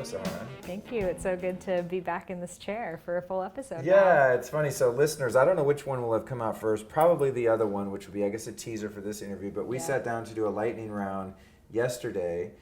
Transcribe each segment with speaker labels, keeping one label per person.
Speaker 1: Sahara.
Speaker 2: Thank you. It's so good to be back in this chair for a full episode.
Speaker 1: Yeah, it's funny. So listeners, I don't know which one will have come out first. Probably the other one, which will be, I guess, a teaser for this interview. But we sat down to do a lightning round yesterday.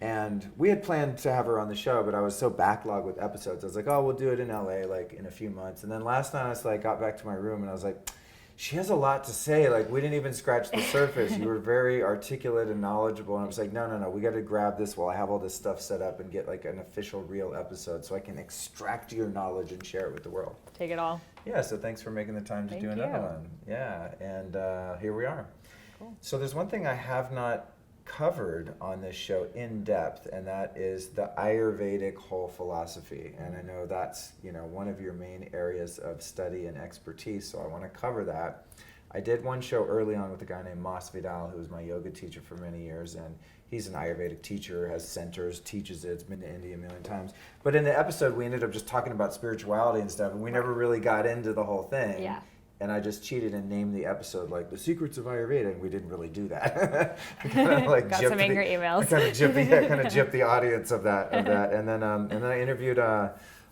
Speaker 1: And we had planned to have her on the show, but I was so backlogged with episodes. I was like, oh, we'll do it in LA, like in a few months. And then last night I was like, got back to my room and I was like, she has a lot to say. Like, we didn't even scratch the surface. You were very articulate and knowledgeable. And I was like, no, we got to grab this while I have all this stuff set up and get like an official real episode so I can extract your knowledge and share it with the world.
Speaker 2: Take it all.
Speaker 1: Yeah, so thanks for making the time to do another one. Yeah, and here we are.
Speaker 2: Cool.
Speaker 1: So there's one thing I have not covered on this show in depth, and that is the Ayurvedic whole philosophy. And I know that's, one of your main areas of study and expertise, so I want to cover that. I did one show early on with a guy named Mas Vidal, who was my yoga teacher for many years, and he's an Ayurvedic teacher, has centers, teaches it, has been to India a million times. But in the episode, we ended up just talking about spirituality and stuff, and we never really got into the whole thing.
Speaker 2: Yeah.
Speaker 1: And I just cheated and named the episode like The Secrets of Ayurveda, and we didn't really do that.
Speaker 2: Got some angry emails.
Speaker 1: I kind of gypped the audience of that. And then I interviewed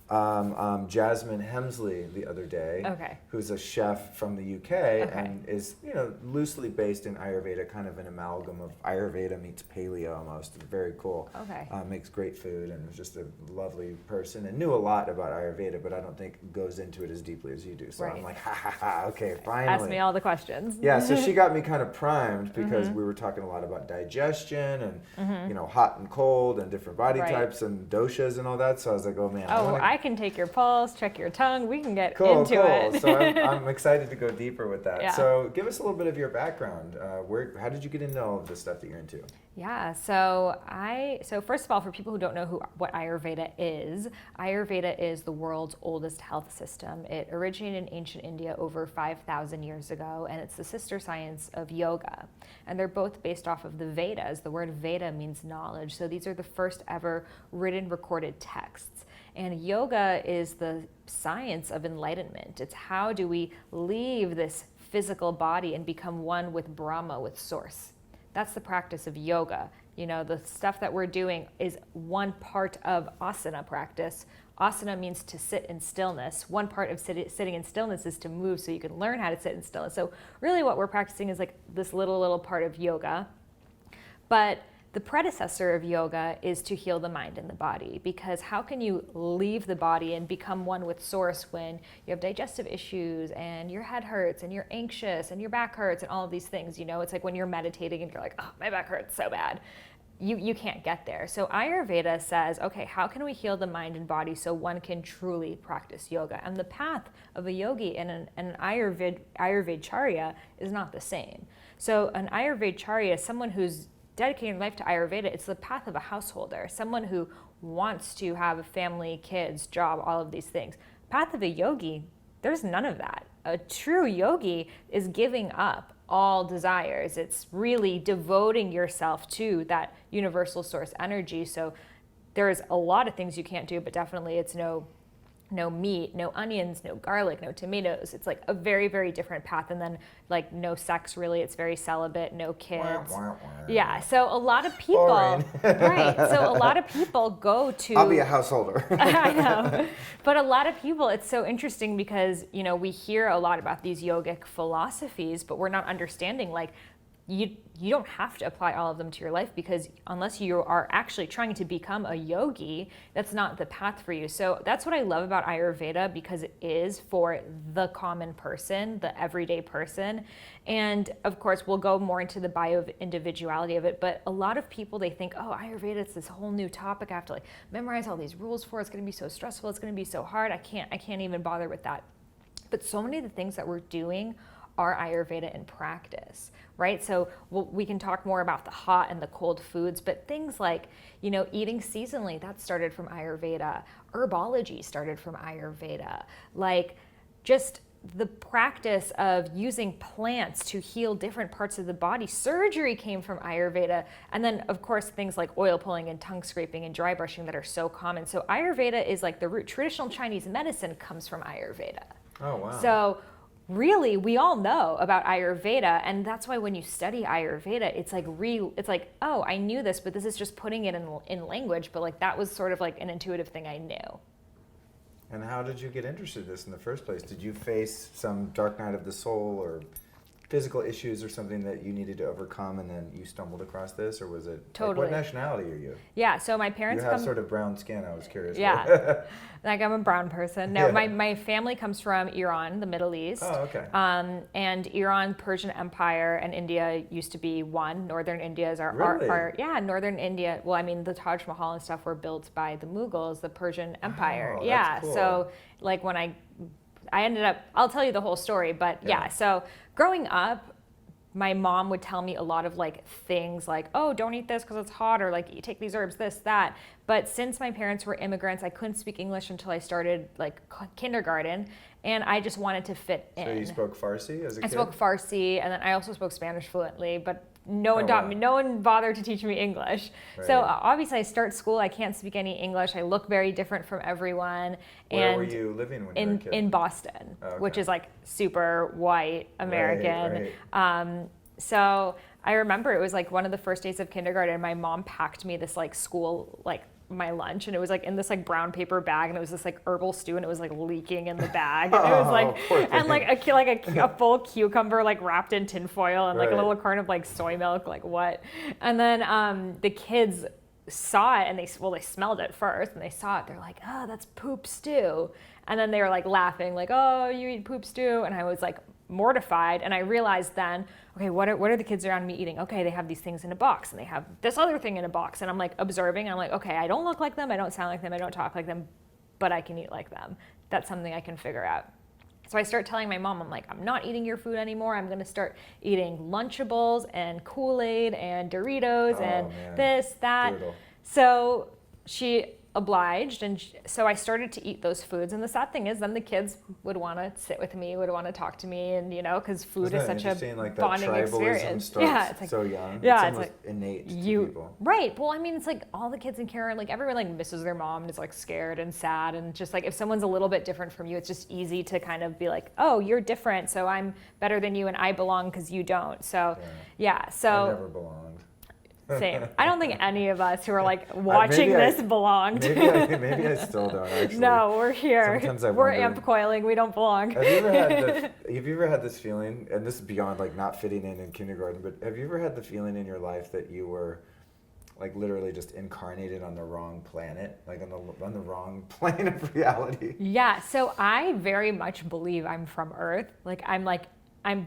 Speaker 1: Jasmine Hemsley the other day, who's a chef from the UK and is loosely based in Ayurveda, kind of an amalgam of Ayurveda meets paleo almost. Very cool. Makes great food and was just a lovely person and knew a lot about Ayurveda, but I don't think goes into it as deeply as you do. So I'm like, okay, finally.
Speaker 2: Ask me all the questions.
Speaker 1: Yeah, so she got me kind of primed because we were talking a lot about digestion and hot and cold and different body types and doshas and all that. So I was like, oh man.
Speaker 2: I can take your pulse, check your tongue. We can get into it.
Speaker 1: So I'm excited to go deeper with that.
Speaker 2: Yeah.
Speaker 1: So give us a little bit of your background. How did you get into all of the stuff that you're into?
Speaker 2: Yeah, so first of all, for people who don't know what Ayurveda is the world's oldest health system. It originated in ancient India over 5,000 years ago, and it's the sister science of yoga. And they're both based off of the Vedas. The word Veda means knowledge, so these are the first ever written recorded texts. And yoga is the science of enlightenment. It's how do we leave this physical body and become one with Brahma, with Source. That's the practice of yoga. The stuff that we're doing is one part of asana practice. Asana means to sit in stillness. One part of sitting in stillness is to move so you can learn how to sit in stillness. So really what we're practicing is like this little part of yoga. But the predecessor of yoga is to heal the mind and the body, because how can you leave the body and become one with Source when you have digestive issues and your head hurts and you're anxious and your back hurts and all of these things? It's like when you're meditating and you're like, oh, my back hurts so bad. You can't get there. So Ayurveda says, okay, how can we heal the mind and body so one can truly practice yoga? And the path of a yogi and an Ayurvedacharya is not the same. So an Ayurvedacharya is someone who's dedicating life to Ayurveda. It's the path of a householder, someone who wants to have a family, kids, job, all of these things. Path of a yogi, there's none of that. A true yogi is giving up all desires. It's really devoting yourself to that universal source energy. So there's a lot of things you can't do, but definitely it's no meat, no onions, no garlic, no tomatoes. It's like a very, very different path. And then like no sex really, it's very celibate, no kids. Yeah, so a lot of people, right, so a lot of people go to...
Speaker 1: I'll be a householder.
Speaker 2: I know, but a lot of people, it's so interesting because, we hear a lot about these yogic philosophies, but we're not understanding like, you don't have to apply all of them to your life, because unless you are actually trying to become a yogi, that's not the path for you. So that's what I love about Ayurveda, because it is for the common person, the everyday person. And of course, we'll go more into the bio-individuality of it, but a lot of people, they think, oh, Ayurveda, it's this whole new topic. I have to like memorize all these rules for it. It's going to be so stressful. It's going to be so hard. I can't even bother with that. But so many of the things that we're doing are Ayurveda in practice, right? So we can talk more about the hot and the cold foods, but things like, eating seasonally, that started from Ayurveda. Herbology started from Ayurveda. Like just the practice of using plants to heal different parts of the body. Surgery came from Ayurveda. And then of course, things like oil pulling and tongue scraping and dry brushing that are so common. So Ayurveda is like the root. Traditional Chinese medicine comes from Ayurveda.
Speaker 1: Oh, wow.
Speaker 2: So really, we all know about Ayurveda, and that's why when you study Ayurveda, it's like, oh, I knew this, but this is just putting it in language. But like that was sort of like an intuitive thing I knew.
Speaker 1: And how did you get interested in this in the first place? Did you face some dark night of the soul or physical issues or something that you needed to overcome, and then you stumbled across this, or was it
Speaker 2: Totally?
Speaker 1: Like, what nationality are you?
Speaker 2: Yeah, so my parents
Speaker 1: You have sort of brown skin. I was curious.
Speaker 2: Yeah, like I'm a brown person. No,
Speaker 1: Yeah.
Speaker 2: my family comes from Iran, the Middle East.
Speaker 1: Oh, okay.
Speaker 2: And Iran, Persian Empire, and India used to be one. Northern India is
Speaker 1: Really?
Speaker 2: Northern India. Well, I mean, the Taj Mahal and stuff were built by the Mughals, the Persian Empire.
Speaker 1: Wow,
Speaker 2: Yeah,
Speaker 1: that's cool.
Speaker 2: so like when I ended up, I'll tell you the whole story, but yeah, so growing up, my mom would tell me a lot of like things like, oh, don't eat this because it's hot, or like you take these herbs, this, that. But since my parents were immigrants, I couldn't speak English until I started like kindergarten, and I just wanted to fit in.
Speaker 1: So you spoke Farsi as a kid?
Speaker 2: I spoke Farsi, and then I also spoke Spanish fluently, but no one taught
Speaker 1: wow.
Speaker 2: me, no one bothered to teach me English. So
Speaker 1: Right.
Speaker 2: obviously I start school, I can't speak any English, I look very different from everyone.
Speaker 1: Where
Speaker 2: and
Speaker 1: were you living when you were a kid?
Speaker 2: in Boston,
Speaker 1: Oh, okay.
Speaker 2: which is like super white American.
Speaker 1: Right.
Speaker 2: So I remember it was like one of the first days of kindergarten. My mom packed me this like school, like my lunch, and it was like in this like brown paper bag, and it was this like herbal stew, and it was like leaking in the bag, and it was like,
Speaker 1: poor thing.
Speaker 2: and like a full cucumber like wrapped in tinfoil, and like a
Speaker 1: Right.
Speaker 2: little carton of like soy milk, like what? And then the kids saw it, and they smelled it first, and they saw it. They're like, oh, that's poop stew. And then they were like laughing, like, oh, you eat poop stew, and I was like mortified, and I realized then, okay, what are the kids around me eating? Okay, they have these things in a box, and they have this other thing in a box, and I'm like observing, and I'm like, okay, I don't look like them, I don't sound like them, I don't talk like them, but I can eat like them. That's something I can figure out. So I start telling my mom, I'm like, I'm not eating your food anymore. I'm going to start eating Lunchables and Kool-Aid and Doritos and
Speaker 1: man.
Speaker 2: this, that.
Speaker 1: Brutal.
Speaker 2: So she obliged, and so I started to eat those foods. And the sad thing is, then the kids would want to sit with me, would want to talk to me, and because food
Speaker 1: Isn't
Speaker 2: is
Speaker 1: that
Speaker 2: such a
Speaker 1: interesting? Like that
Speaker 2: bonding
Speaker 1: tribalism
Speaker 2: experience.
Speaker 1: starts
Speaker 2: Yeah, it's like
Speaker 1: so young.
Speaker 2: yeah,
Speaker 1: it's
Speaker 2: it's
Speaker 1: almost
Speaker 2: like
Speaker 1: innate to people.
Speaker 2: Right. Well, I mean, it's like all the kids in care, like everyone like misses their mom and is like scared and sad, and just like if someone's a little bit different from you, it's just easy to kind of be like, oh, you're different, so I'm better than you, and I belong because you don't. So yeah. So
Speaker 1: I never belonged.
Speaker 2: same. I don't think any of us who are like watching this belonged.
Speaker 1: Maybe I still don't actually.
Speaker 2: No, we're here.
Speaker 1: Sometimes I
Speaker 2: we're
Speaker 1: wonder-
Speaker 2: amp coiling. We don't belong.
Speaker 1: Have you ever had this feeling, and this is beyond like not fitting in kindergarten, but have you ever had the feeling in your life that you were like literally just incarnated on the wrong planet, like on the wrong plane of reality?
Speaker 2: Yeah, so I very much believe I'm from Earth.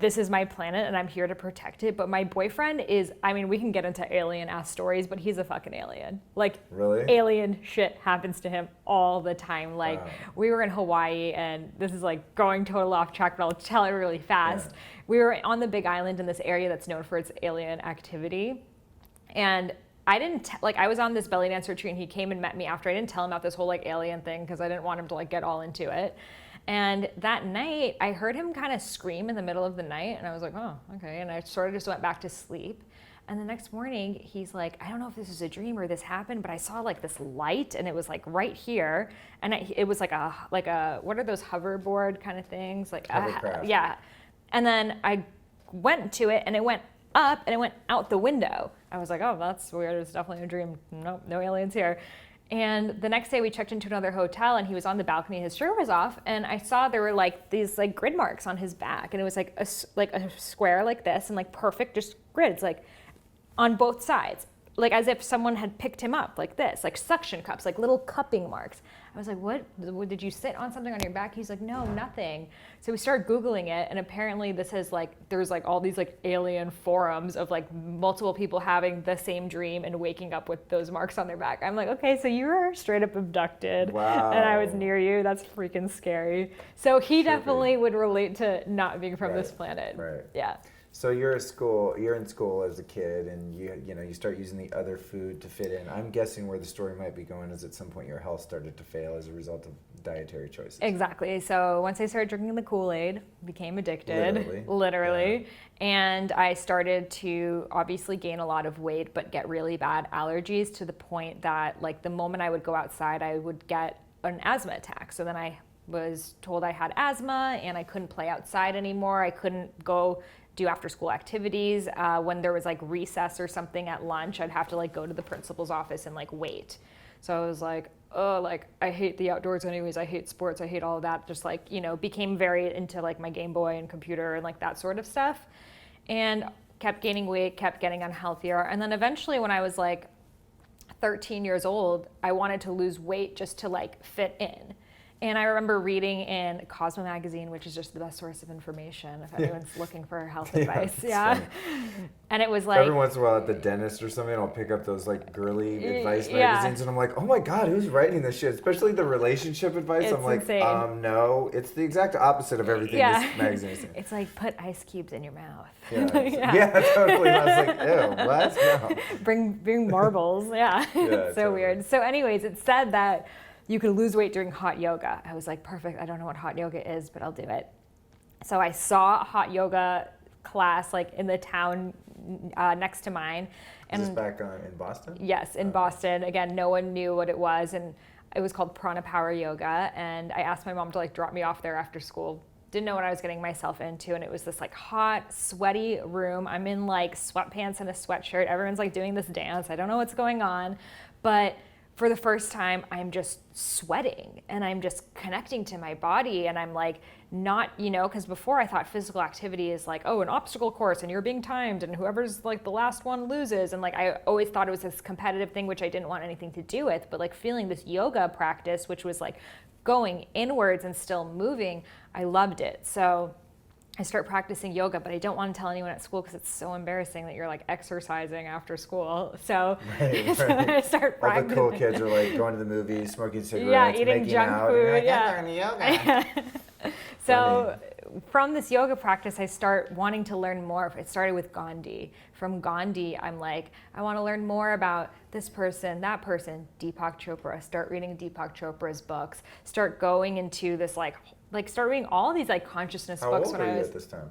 Speaker 2: This is my planet and I'm here to protect it. But my boyfriend is, I mean, we can get into alien ass stories, but he's a fucking alien. Like,
Speaker 1: Really?
Speaker 2: alien shit happens to him all the time. Like,
Speaker 1: Wow.
Speaker 2: we were in Hawaii, and this is like going total off track, but I'll tell it really fast.
Speaker 1: Yeah.
Speaker 2: We were on the Big Island in this area that's known for its alien activity. And I didn't, I was on this belly dance retreat, and he came and met me after. I didn't tell him about this whole like alien thing because I didn't want him to like get all into it. And that night, I heard him kind of scream in the middle of the night, and I was like, oh, okay. And I sort of just went back to sleep. And the next morning, he's like, I don't know if this is a dream or this happened, but I saw like this light, and it was like right here. And it was like a what are those hoverboard kind of things? Like
Speaker 1: Hovercraft.
Speaker 2: yeah. And then I went to it, and it went up, and it went out the window. I was like, oh, that's weird. It's definitely a dream. Nope, no aliens here. And the next day we checked into another hotel, and he was on the balcony, his shirt was off, and I saw there were like these like grid marks on his back, and it was like a square like this, and like perfect just grids like on both sides, like as if someone had picked him up like this, like suction cups, like little cupping marks. I was like, what, did you sit on something on your back? He's like, no, nothing. So we started Googling it, and apparently this is like, there's like all these like alien forums of like multiple people having the same dream and waking up with those marks on their back. I'm like, okay, so you were straight up abducted.
Speaker 1: Wow.
Speaker 2: And I was near you. That's freaking scary. So he definitely would relate to not being from this planet.
Speaker 1: Right.
Speaker 2: Yeah.
Speaker 1: So you're in school as a kid, and you start using the other food to fit in. I'm guessing where the story might be going is at some point your health started to fail as a result of dietary choices.
Speaker 2: Exactly. So once I started drinking the Kool-Aid, became addicted, literally.
Speaker 1: Yeah.
Speaker 2: And I started to obviously gain a lot of weight, but get really bad allergies to the point that like the moment I would go outside, I would get an asthma attack. So then I was told I had asthma and I couldn't play outside anymore. I couldn't go do after school activities. When there was like recess or something at lunch, I'd have to like go to the principal's office and like wait. So I was like, oh, like I hate the outdoors anyways. I hate sports. I hate all of that. Just like, became very into like my Game Boy and computer and like that sort of stuff. And kept gaining weight, kept getting unhealthier. And then eventually when I was like 13 years old, I wanted to lose weight just to like fit in. And I remember reading in Cosmo magazine, which is just the best source of information if anyone's looking for health advice. Yeah. And it was like
Speaker 1: every once in a while at the dentist or something, I'll pick up those like girly advice magazines, and I'm like, oh my god, who's writing this shit? Especially the relationship advice.
Speaker 2: It's
Speaker 1: I'm like,
Speaker 2: insane.
Speaker 1: No, it's the exact opposite of everything this magazine is saying.
Speaker 2: It's like put ice cubes in your mouth.
Speaker 1: Yeah, totally. And I was like, ew, what? No.
Speaker 2: Bring marbles. Yeah. So
Speaker 1: totally.
Speaker 2: weird. So anyways, it said that you could lose weight doing hot yoga. I was like, perfect. I don't know what hot yoga is, but I'll do it. So I saw a hot yoga class like in the town next to mine. And
Speaker 1: Is this back in Boston?
Speaker 2: Yes, in Boston. Again, no one knew what it was. And it was called Prana Power Yoga. And I asked my mom to like drop me off there after school. Didn't know what I was getting myself into. And it was this like hot, sweaty room. I'm in like sweatpants and a sweatshirt. Everyone's like doing this dance. I don't know what's going on. But for the first time, I'm just sweating and I'm just connecting to my body, and I'm like not, because before I thought physical activity is like, oh, an obstacle course and you're being timed and whoever's like the last one loses. And like, I always thought it was this competitive thing, which I didn't want anything to do with, but like feeling this yoga practice, which was like going inwards and still moving, I loved it. So I start practicing yoga, but I don't want to tell anyone at school because it's so embarrassing that you're like exercising after school. So,
Speaker 1: right.
Speaker 2: So I start practicing.
Speaker 1: All the cool kids are like going to the movies, smoking cigarettes,
Speaker 2: eating
Speaker 1: making
Speaker 2: junk
Speaker 1: out.
Speaker 2: food.
Speaker 1: Like,
Speaker 2: Yeah.
Speaker 1: I'm learning yoga.
Speaker 2: So from this yoga practice, I start wanting to learn more. It started with Gandhi. From Gandhi, I'm like, I want to learn more about this person, that person, Deepak Chopra. Start reading Deepak Chopra's books. Start going into this like start reading all these like consciousness
Speaker 1: How
Speaker 2: books
Speaker 1: old
Speaker 2: when
Speaker 1: were
Speaker 2: I
Speaker 1: you
Speaker 2: was
Speaker 1: at this time?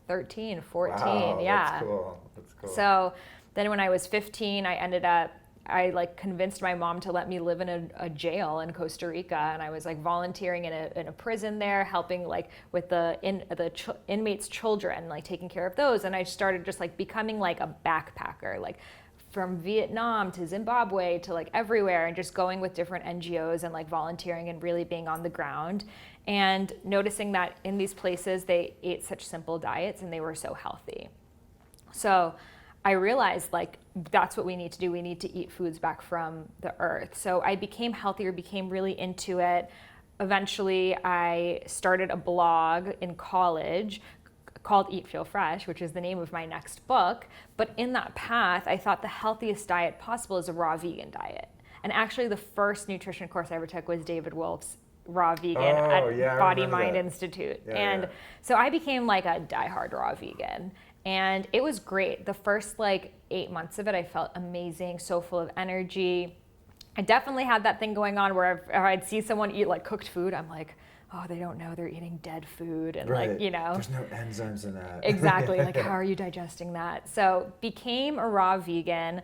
Speaker 2: 13, 14.
Speaker 1: Wow,
Speaker 2: yeah.
Speaker 1: That's cool. That's cool.
Speaker 2: So then when I was 15, I like convinced my mom to let me live in a jail in Costa Rica, and I was like volunteering in a prison there, helping like with the inmates' children, like taking care of those. And I started just like becoming like a backpacker, like from Vietnam to Zimbabwe to like everywhere, and just going with different NGOs and like volunteering and really being on the ground, and noticing that in these places they ate such simple diets and they were so healthy. So I realized like that's what we need to do. We need to eat foods back from the earth. So I became healthier, became really into it. Eventually I started a blog in college called Eat Feel Fresh, which is the name of my next book. But in that path, I thought the healthiest diet possible is a raw vegan diet. And actually the first nutrition course I ever took was David Wolf's raw vegan at Body Mind Institute. So I became like a diehard raw vegan. And it was great. The first like 8 months of it, I felt amazing, so full of energy. I definitely had that thing going on where if I'd see someone eat like cooked food, I'm like, oh, they don't know they're eating dead food. And
Speaker 1: right.
Speaker 2: like,
Speaker 1: There's no enzymes in that.
Speaker 2: Exactly. Like, how are you digesting that? So became a raw vegan.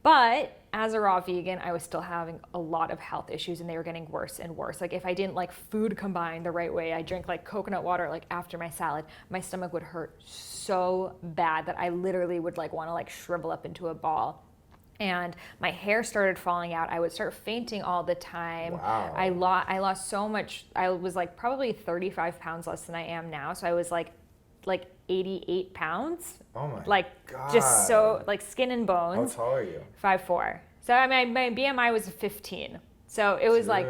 Speaker 2: But as a raw vegan, I was still having a lot of health issues, and they were getting worse and worse. Like if I didn't like food combine the right way, I drank like coconut water like after my salad, my stomach would hurt so bad that I literally would like want to like shrivel up into a ball. And my hair started falling out. I would start fainting all the time.
Speaker 1: Wow.
Speaker 2: I lost so much. I was like probably 35 pounds less than I am now. So I was like 88 pounds.
Speaker 1: Oh my
Speaker 2: like
Speaker 1: God.
Speaker 2: Just so like skin and bones.
Speaker 1: How tall are you?
Speaker 2: 5'4". So I mean, my BMI was 15. So it was like,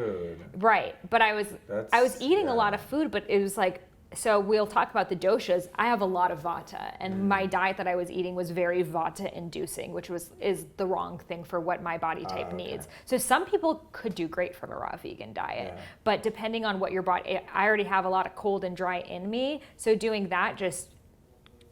Speaker 2: right. But I was eating a lot of food, but it was like, so we'll talk about the doshas. I have a lot of Vata, and my diet that I was eating was very Vata inducing, which is the wrong thing for what my body type needs. So some people could do great from a raw vegan diet, but depending on what your body, I already have a lot of cold and dry in me. So doing that just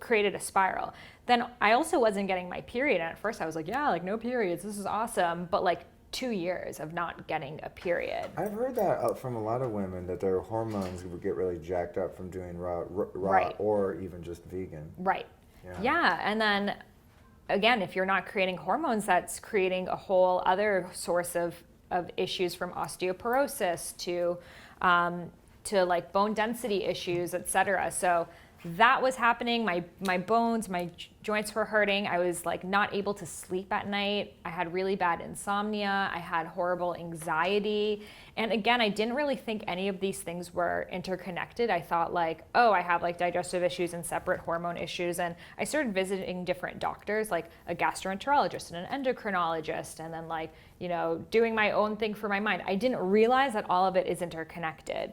Speaker 2: created a spiral. Then I also wasn't getting my period. And at first I was like, yeah, like no periods. This is awesome. But like 2 years of not getting a period.
Speaker 1: I've heard that from a lot of women, that their hormones would get really jacked up from doing raw
Speaker 2: Right.
Speaker 1: or even just vegan.
Speaker 2: Right. Yeah. And then again, if you're not creating hormones, that's creating a whole other source of issues, from osteoporosis to to like bone density issues, etc. So that was happening. My bones, my joints were hurting. I was like not able to sleep at night. I had really bad insomnia. I had horrible anxiety. And again, I didn't really think any of these things were interconnected. I thought like, oh, I have like digestive issues and separate hormone issues. And I started visiting different doctors, like a gastroenterologist and an endocrinologist, and then like, you know, doing my own thing for my mind. I didn't realize that all of it is interconnected.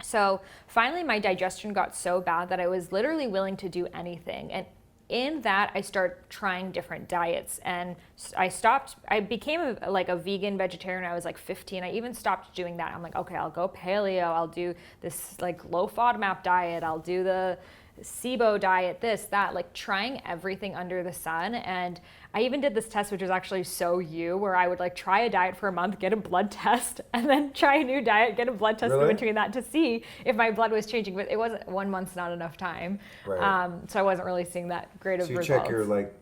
Speaker 2: So finally, my digestion got so bad that I was literally willing to do anything. And in that, I started trying different diets. And I became a vegan vegetarian when I was like 15. I even stopped doing that. I'm like, okay, I'll go paleo. I'll do this like low FODMAP diet. I'll do the SIBO diet, this, that, like trying everything under the sun. And I even did this test, which was actually so where I would like try a diet for a month, get a blood test, and then try a new diet, get a blood test in between that to see if my blood was changing. But it wasn't, 1 month's not enough time. Right. So I wasn't really seeing that great of results.
Speaker 1: So you check your like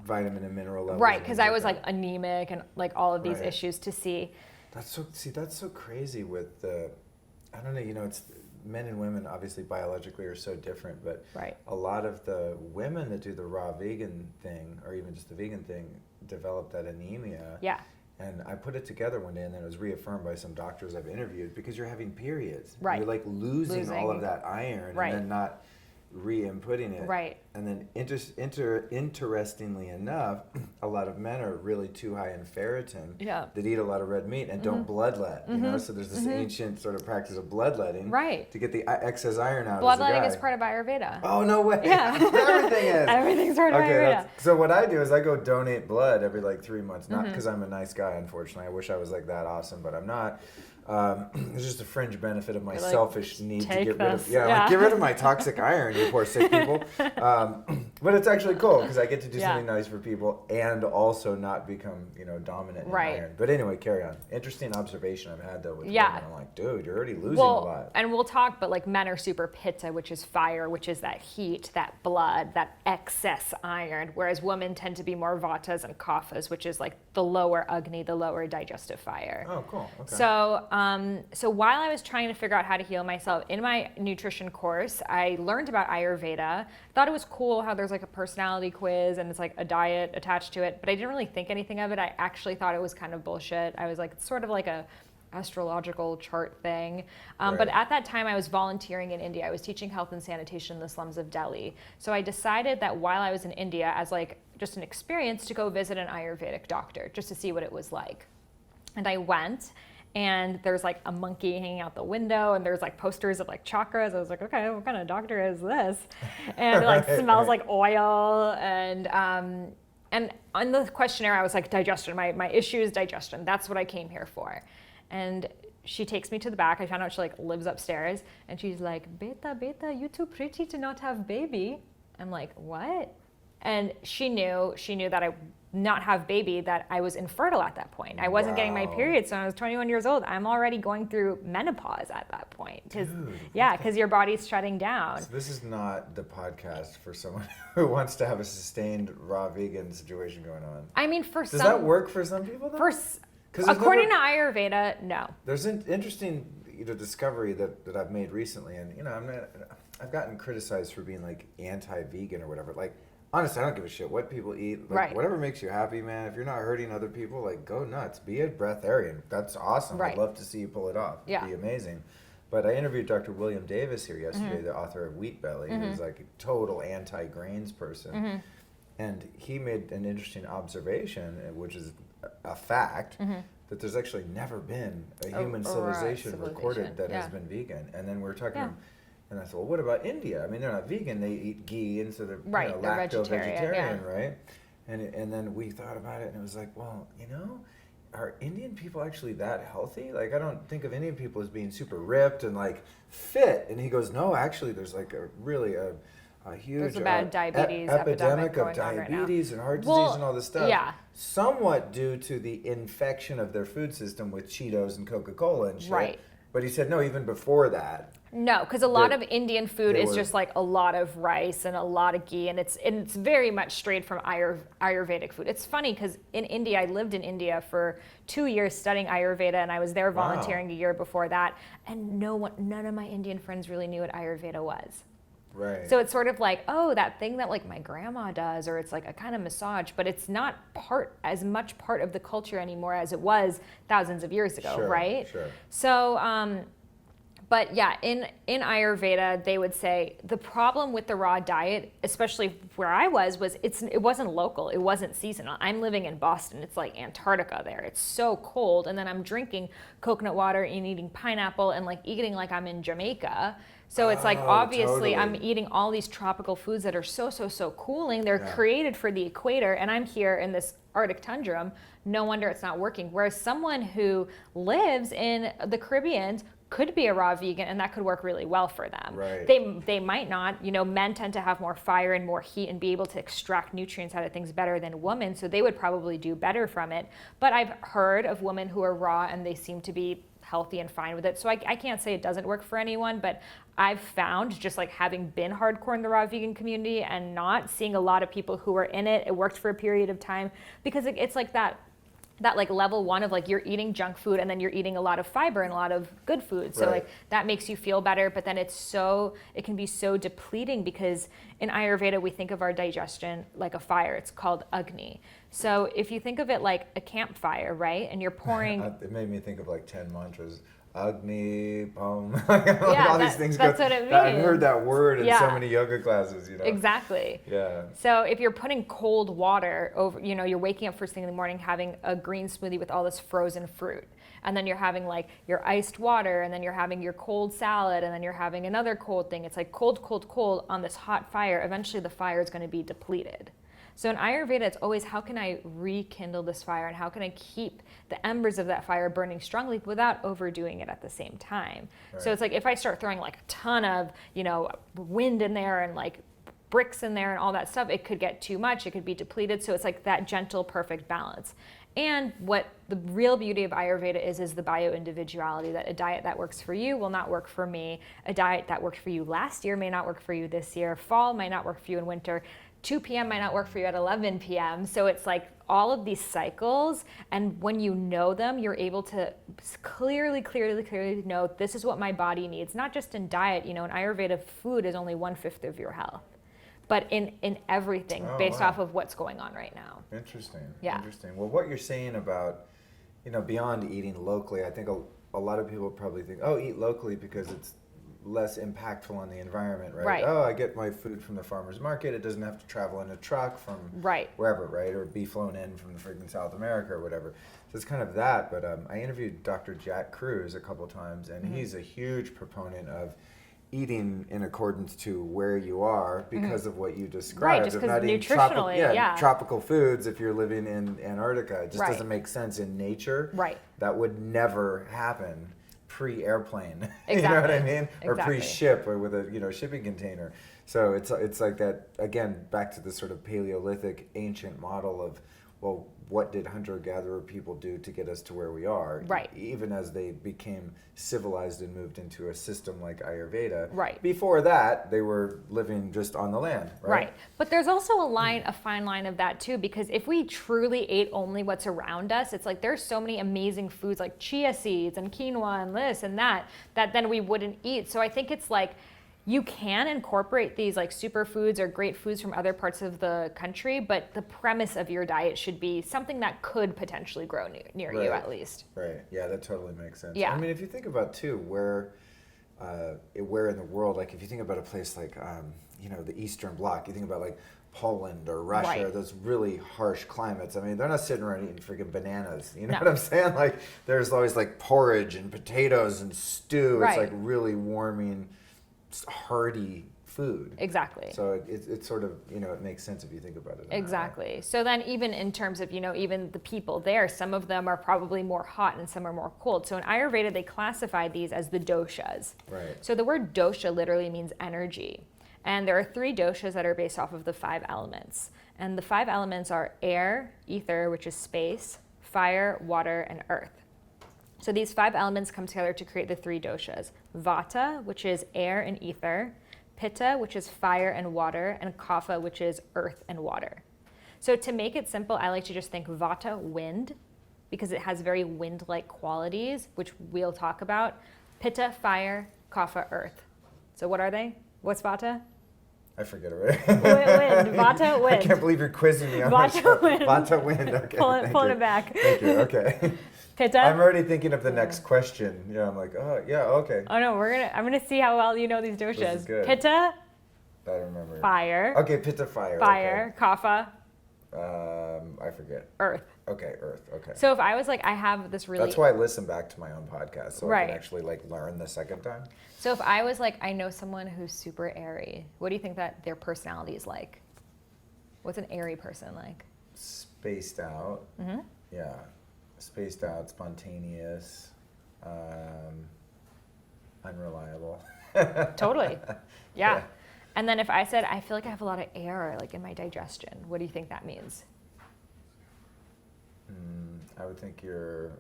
Speaker 1: vitamin and mineral levels.
Speaker 2: Right, because I was like anemic and like all of these issues to see.
Speaker 1: That's so crazy with the, I don't know, you know, it's, men and women obviously biologically are so different, but a lot of the women that do the raw vegan thing or even just the vegan thing develop that anemia.
Speaker 2: Yeah.
Speaker 1: And I put it together one day and then it was reaffirmed by some doctors I've interviewed because you're having periods.
Speaker 2: Right.
Speaker 1: You're like losing all of that iron and then not re-inputting it.
Speaker 2: Right.
Speaker 1: And then interestingly enough, a lot of men are really too high in ferritin that eat a lot of red meat and don't bloodlet. You know, so there's this ancient sort of practice of bloodletting to get the excess iron out.
Speaker 2: Bloodletting is part of Ayurveda.
Speaker 1: Oh, no way.
Speaker 2: Yeah.
Speaker 1: Everything is.
Speaker 2: Everything's part of Ayurveda.
Speaker 1: So what I do is I go donate blood every like 3 months, not because I'm a nice guy, unfortunately. I wish I was like that awesome, but I'm not. It's just a fringe benefit of my selfish need to get rid of like, get rid of my toxic iron, you poor sick people. But it's actually cool because I get to do something nice for people and also not become, you know, dominant in iron. But anyway, carry on. Interesting observation I've had though with women. I'm like, dude, you're already losing a lot.
Speaker 2: And we'll talk, but like men are super Pitta, which is fire, which is that heat, that blood, that excess iron, whereas women tend to be more Vatas and Kaphas, which is like the lower Agni, the lower digestive fire.
Speaker 1: Oh, cool. Okay.
Speaker 2: So while I was trying to figure out how to heal myself, in my nutrition course, I learned about Ayurveda. Thought it was cool how there's like a personality quiz and it's like a diet attached to it, but I didn't really think anything of it. I actually thought it was kind of bullshit. I was like, it's sort of like a astrological chart thing. But at that time I was volunteering in India. I was teaching health and sanitation in the slums of Delhi. So I decided that while I was in India, as like just an experience, to go visit an Ayurvedic doctor just to see what it was like. And I went. And there's like a monkey hanging out the window and there's like posters of like chakras. I was like, okay, what kind of doctor is this? And it like smells like oil. And on the questionnaire, I was like, digestion, my issue is digestion. That's what I came here for. And she takes me to the back. I found out she like lives upstairs and she's like, Beta, you too pretty to not have baby. I'm like, what? And she knew that I not have baby, that I was infertile at that point. I wasn't getting my period, so when I was 21 years old. I'm already going through menopause at that point. Because your body's shutting down. So
Speaker 1: this is not the podcast for someone who wants to have a sustained raw vegan situation going on.
Speaker 2: I mean,
Speaker 1: does that work for some people though?
Speaker 2: According to Ayurveda, no.
Speaker 1: There's an interesting discovery that I've made recently, and I've gotten criticized for being like anti-vegan or whatever. Like, honestly, I don't give a shit what people eat. Like, whatever makes you happy, man. If you're not hurting other people, like, go nuts. Be a breatharian. That's awesome. I'd love to see you pull it off. It'd be amazing. But I interviewed Dr. William Davis here yesterday, the author of Wheat Belly, who's like a total anti-grains person. And he made an interesting observation, which is a fact, that there's actually never been a human civilization recorded that has been vegan. And then we're talking... And I said, well, what about India? I mean, they're not vegan. They eat ghee, and so they're lacto-vegetarian, right? And then we thought about it, and it was like, well, are Indian people actually that healthy? Like, I don't think of Indian people as being super ripped and like fit. And he goes, no, actually, there's like a huge
Speaker 2: there's a bad diabetes
Speaker 1: epidemic of diabetes and heart disease and all this stuff. Yeah. Somewhat due to the infection of their food system with Cheetos and Coca-Cola and shit. Right. But he said, no, even before that.
Speaker 2: No, because a lot
Speaker 1: that
Speaker 2: of Indian food
Speaker 1: they
Speaker 2: is
Speaker 1: were-
Speaker 2: just like a lot of rice and a lot of ghee, and it's very much straight from Ayurvedic food. It's funny because in India, I lived in India for 2 years studying Ayurveda, and I was there
Speaker 1: Wow.
Speaker 2: volunteering a year before that, and none of my Indian friends really knew what Ayurveda was.
Speaker 1: Right.
Speaker 2: So it's sort of like, oh, that thing that like my grandma does, or it's like a kind of massage, but it's not as much part of the culture anymore as it was thousands of years ago,
Speaker 1: Sure,
Speaker 2: right?
Speaker 1: sure.
Speaker 2: So, but yeah, in Ayurveda, they would say the problem with the raw diet, especially where I was it wasn't local, it wasn't seasonal. I'm living in Boston, it's like Antarctica there. It's so cold, and then I'm drinking coconut water and eating pineapple and like eating like I'm in Jamaica. So it's like,
Speaker 1: Oh,
Speaker 2: obviously I'm
Speaker 1: totally.
Speaker 2: eating all these tropical foods that are so cooling. They're
Speaker 1: Yeah.
Speaker 2: created for the equator, and I'm here in this Arctic tundra. No wonder it's not working. Whereas someone who lives in the Caribbean could be a raw vegan, and that could work really well for them.
Speaker 1: Right.
Speaker 2: They might not. You know, men tend to have more fire and more heat and be able to extract nutrients out of things better than women, so they would probably do better from it. But I've heard of women who are raw and they seem to be healthy and fine with it. So I can't say it doesn't work for anyone, but I've found, just like having been hardcore in the raw vegan community and not seeing a lot of people who are in it, it worked for a period of time, because it's like that like level one of like you're eating junk food and then you're eating a lot of fiber and a lot of good food. So
Speaker 1: Right.
Speaker 2: like that makes you feel better, but then it can be so depleting, because in Ayurveda we think of our digestion like a fire. It's called Agni. So if you think of it like a campfire, right? And you're pouring
Speaker 1: It made me think of like 10 mantras. Agni, Om.
Speaker 2: Yeah,
Speaker 1: all these things
Speaker 2: that's
Speaker 1: go.
Speaker 2: what it
Speaker 1: I've
Speaker 2: means.
Speaker 1: heard that word in so
Speaker 2: Yeah.
Speaker 1: many yoga classes, you know.
Speaker 2: Exactly.
Speaker 1: Yeah.
Speaker 2: So if you're putting cold water over, you know, you're waking up first thing in the morning having a green smoothie with all this frozen fruit, and then you're having like your iced water, and then you're having your cold salad, and then you're having another cold thing. It's like cold on this hot fire. Eventually the fire is going to be depleted. So in Ayurveda, it's always, how can I rekindle this fire, and how can I keep the embers of that fire burning strongly without overdoing it at the same time?
Speaker 1: Right.
Speaker 2: So it's like, if I start throwing like a ton of, you know, wind in there and like bricks in there and all that stuff, it could get too much, it could be depleted. So it's like that gentle, perfect balance. And what the real beauty of Ayurveda is the bio-individuality, that a diet that works for you will not work for me. A diet that worked for you last year may not work for you this year. Fall might not work for you in winter. 2 p.m. might not work for you at 11 p.m. So it's like all of these cycles, and when you know them, you're able to clearly know this is what my body needs. Not just in diet, you know, in Ayurveda, food is only 1/5 of your health, but in everything based
Speaker 1: wow.
Speaker 2: off of what's going on right now.
Speaker 1: Interesting.
Speaker 2: Yeah.
Speaker 1: Interesting. Well, what you're saying about, you know, beyond eating locally, I think a lot of people probably think, oh, eat locally because it's less impactful on the environment, right?
Speaker 2: Right.
Speaker 1: Oh, I get my food from the farmer's market. It doesn't have to travel in a truck from
Speaker 2: Right.
Speaker 1: wherever, right? Or be flown in from the freaking South America or whatever. So it's kind of that. But I interviewed Dr. Jack Cruz a couple times, and he's a huge proponent of eating in accordance to where you are because of what you described.
Speaker 2: just
Speaker 1: of
Speaker 2: 'cause
Speaker 1: not eating
Speaker 2: nutritionally, yeah.
Speaker 1: tropical foods if you're living in Antarctica. It just
Speaker 2: Right.
Speaker 1: doesn't make sense in nature.
Speaker 2: Right.
Speaker 1: That would never happen pre-airplane.
Speaker 2: Exactly.
Speaker 1: You know what I mean? Or
Speaker 2: Exactly.
Speaker 1: pre-ship, or with a shipping container. So it's like that, again, back to the sort of Paleolithic ancient model of, well, what did hunter-gatherer people do to get us to where we are?
Speaker 2: Right.
Speaker 1: Even as they became civilized and moved into a system like Ayurveda.
Speaker 2: Right.
Speaker 1: Before that, they were living just on the land, right?
Speaker 2: Right. But there's also a fine line of that too, because if we truly ate only what's around us, it's like there's so many amazing foods like chia seeds and quinoa and this and that then we wouldn't eat. So I think it's like, you can incorporate these like superfoods or great foods from other parts of the country, but the premise of your diet should be something that could potentially grow near you
Speaker 1: Right.
Speaker 2: at least.
Speaker 1: Right. Yeah, that totally makes sense.
Speaker 2: Yeah.
Speaker 1: I mean, if you think about too, where in the world, like if you think about a place like the Eastern Bloc, you think about like Poland or Russia,
Speaker 2: Right.
Speaker 1: those really harsh climates. I mean, they're not sitting around eating freaking bananas. You know
Speaker 2: No.
Speaker 1: what I'm saying? Like there's always like porridge and potatoes and stew.
Speaker 2: Right.
Speaker 1: It's like really warming, hearty food.
Speaker 2: Exactly.
Speaker 1: So it's sort of, it makes sense if you think about it. in that way.
Speaker 2: Exactly. So then even in terms of, even the people there, some of them are probably more hot and some are more cold. So in Ayurveda, they classify these as the doshas.
Speaker 1: Right.
Speaker 2: So the word dosha literally means energy. And there are 3 doshas that are based off of the 5 elements. And the 5 elements are air, ether, which is space, fire, water, and earth. So these 5 elements come together to create the 3 doshas: Vata, which is air and ether, Pitta, which is fire and water, and Kapha, which is earth and water. So to make it simple, I like to just think Vata, wind, because it has very wind-like qualities, which we'll talk about. Pitta, fire, Kapha, earth. So what are they? What's Vata?
Speaker 1: I forget already.
Speaker 2: Wind. Vata, wind.
Speaker 1: I can't believe you're quizzing me on
Speaker 2: Vata, wind.
Speaker 1: Vata, wind. Okay.
Speaker 2: Pulling it back.
Speaker 1: Thank you. Okay.
Speaker 2: Pitta.
Speaker 1: I'm already thinking of the next question. Yeah, I'm like, oh, yeah, okay.
Speaker 2: Oh no, I'm gonna see how well you know these doshas.
Speaker 1: This is good.
Speaker 2: Pitta,
Speaker 1: I remember.
Speaker 2: fire.
Speaker 1: Okay, Pitta, fire.
Speaker 2: Fire. Kapha,
Speaker 1: Okay. I forget.
Speaker 2: earth.
Speaker 1: Okay, earth. Okay.
Speaker 2: So if I was like, I have this really.
Speaker 1: That's why I listen back to my own podcast, so I
Speaker 2: Right.
Speaker 1: can actually like learn the second time.
Speaker 2: So if I was like, I know someone who's super airy, what do you think that their personality is like? What's an airy person like?
Speaker 1: Spaced out.
Speaker 2: Mm-hmm.
Speaker 1: Yeah. Spaced out, spontaneous, unreliable.
Speaker 2: Totally. Yeah.
Speaker 1: Yeah.
Speaker 2: And then if I said, I feel like I have a lot of air like in my digestion, what do you think that means?
Speaker 1: I would think you're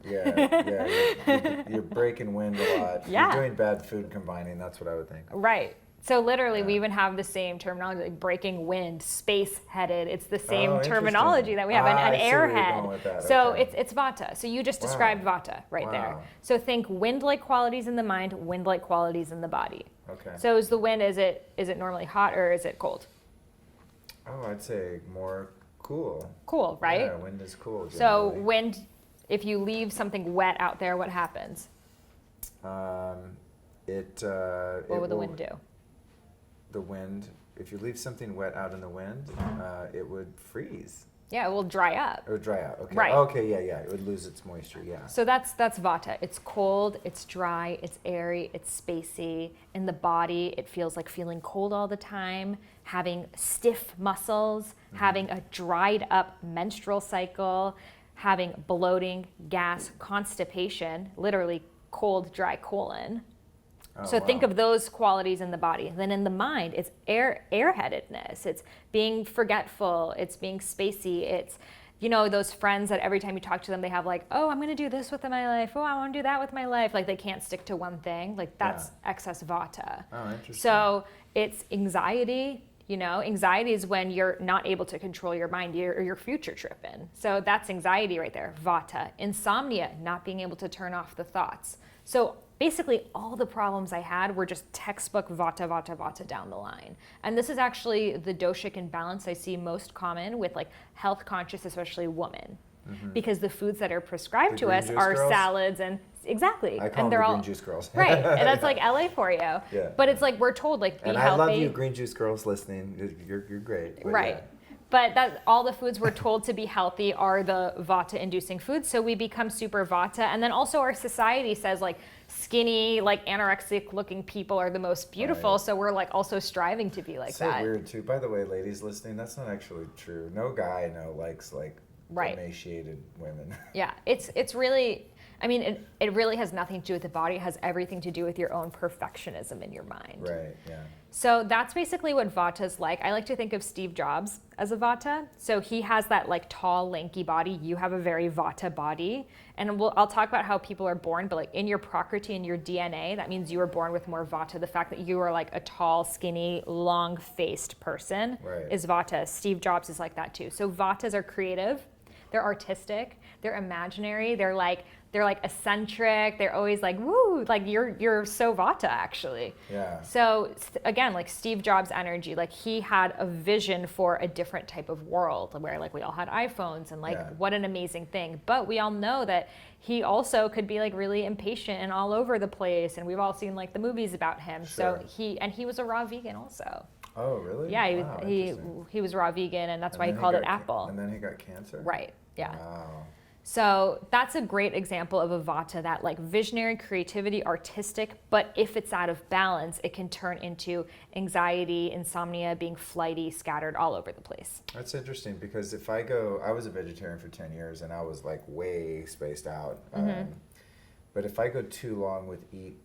Speaker 1: you're breaking wind a lot.
Speaker 2: Yeah.
Speaker 1: You're doing bad food combining, that's what I would think.
Speaker 2: Right. So literally, we
Speaker 1: Yeah.
Speaker 2: even have the same terminology, like breaking wind, space-headed. It's the
Speaker 1: Oh,
Speaker 2: same
Speaker 1: interesting.
Speaker 2: terminology that we have, an
Speaker 1: I see where you're
Speaker 2: airhead.
Speaker 1: going with that,
Speaker 2: So
Speaker 1: okay.
Speaker 2: it's Vata. So you just
Speaker 1: Wow.
Speaker 2: described Vata right there.
Speaker 1: Wow.
Speaker 2: So think wind-like qualities in the mind, wind-like qualities in the body.
Speaker 1: Okay.
Speaker 2: So is the wind, is it normally hot or is it cold?
Speaker 1: Oh, I'd say more cool.
Speaker 2: Cool, right?
Speaker 1: Yeah, wind is cool.
Speaker 2: So
Speaker 1: generally.
Speaker 2: wind, if you leave something wet out there, what happens?
Speaker 1: What
Speaker 2: What would the wind do?
Speaker 1: The wind, if you leave something wet out in the wind, it would freeze.
Speaker 2: Yeah, it will dry up.
Speaker 1: It would dry out. Okay.
Speaker 2: Right.
Speaker 1: Okay, yeah. It would lose its moisture, yeah.
Speaker 2: So that's Vata. It's cold, it's dry, it's airy, it's spacey. In the body, it feels like feeling cold all the time, having stiff muscles, having a dried up menstrual cycle, having bloating, gas, constipation, literally cold, dry colon.
Speaker 1: Oh,
Speaker 2: So think
Speaker 1: wow.
Speaker 2: of those qualities in the body. Then in the mind, it's airheadedness. It's being forgetful. It's being spacey. It's, those friends that every time you talk to them, they have like, oh, I'm going to do this with my life. Oh, I want to do that with my life. Like they can't stick to one thing. Like that's excess Vata.
Speaker 1: Oh, interesting.
Speaker 2: So it's anxiety. Anxiety is when you're not able to control your mind, you're future tripping. So that's anxiety right there, Vata. Insomnia, not being able to turn off the thoughts. So basically all the problems I had were just textbook Vata, Vata, Vata down the line. And this is actually the doshic imbalance I see most common with like health conscious, especially women. Because the foods that are prescribed
Speaker 1: The
Speaker 2: to
Speaker 1: green
Speaker 2: us
Speaker 1: juice
Speaker 2: are
Speaker 1: girls?
Speaker 2: salads and exactly.
Speaker 1: I call
Speaker 2: and
Speaker 1: them
Speaker 2: they're
Speaker 1: the
Speaker 2: all
Speaker 1: green juice girls.
Speaker 2: right. And that's like LA for you.
Speaker 1: Yeah.
Speaker 2: But it's like we're told like be
Speaker 1: And
Speaker 2: healthy.
Speaker 1: I love you, green juice girls listening. You're great. But
Speaker 2: Right.
Speaker 1: yeah.
Speaker 2: But that all the foods we're told to be healthy are the Vata-inducing foods, so we become super Vata. And then also our society says like skinny, like anorexic-looking people are the most beautiful,
Speaker 1: Right.
Speaker 2: so we're like also striving to be like
Speaker 1: So
Speaker 2: that.
Speaker 1: weird too. By the way, ladies listening, that's not actually true. No guy I know likes like
Speaker 2: Right.
Speaker 1: emaciated women.
Speaker 2: Yeah, it's really. I mean, it really has nothing to do with the body. It has everything to do with your own perfectionism in your mind.
Speaker 1: Right. Yeah.
Speaker 2: So that's basically what Vata's like. I like to think of Steve Jobs as a Vata. So he has that like tall, lanky body. You have a very Vata body. And I'll talk about how people are born, but like in your prakriti, in your DNA, that means you were born with more Vata. The fact that you are like a tall, skinny, long-faced person
Speaker 1: Right.
Speaker 2: is Vata. Steve Jobs is like that too. So Vatas are creative. They're artistic. They're imaginary. They're like eccentric. They're always like, woo, like you're so Vata actually.
Speaker 1: Yeah.
Speaker 2: So again, like Steve Jobs' energy, like he had a vision for a different type of world where like we all had iPhones and like
Speaker 1: Yeah.
Speaker 2: what an amazing thing. But we all know that he also could be like really impatient and all over the place. And we've all seen like the movies about him.
Speaker 1: Sure.
Speaker 2: So he was a raw vegan also.
Speaker 1: Oh, really?
Speaker 2: Yeah,
Speaker 1: Wow, interesting.
Speaker 2: he was raw vegan and that's
Speaker 1: And
Speaker 2: why he
Speaker 1: then
Speaker 2: called it
Speaker 1: got
Speaker 2: apple.
Speaker 1: And then he got cancer?
Speaker 2: Right. Yeah.
Speaker 1: Wow.
Speaker 2: So that's a great example of a Vata, that like visionary, creativity, artistic, but if it's out of balance, it can turn into anxiety, insomnia, being flighty, scattered all over the place.
Speaker 1: That's interesting because I was a vegetarian for 10 years and I was like way spaced out. But if I go too long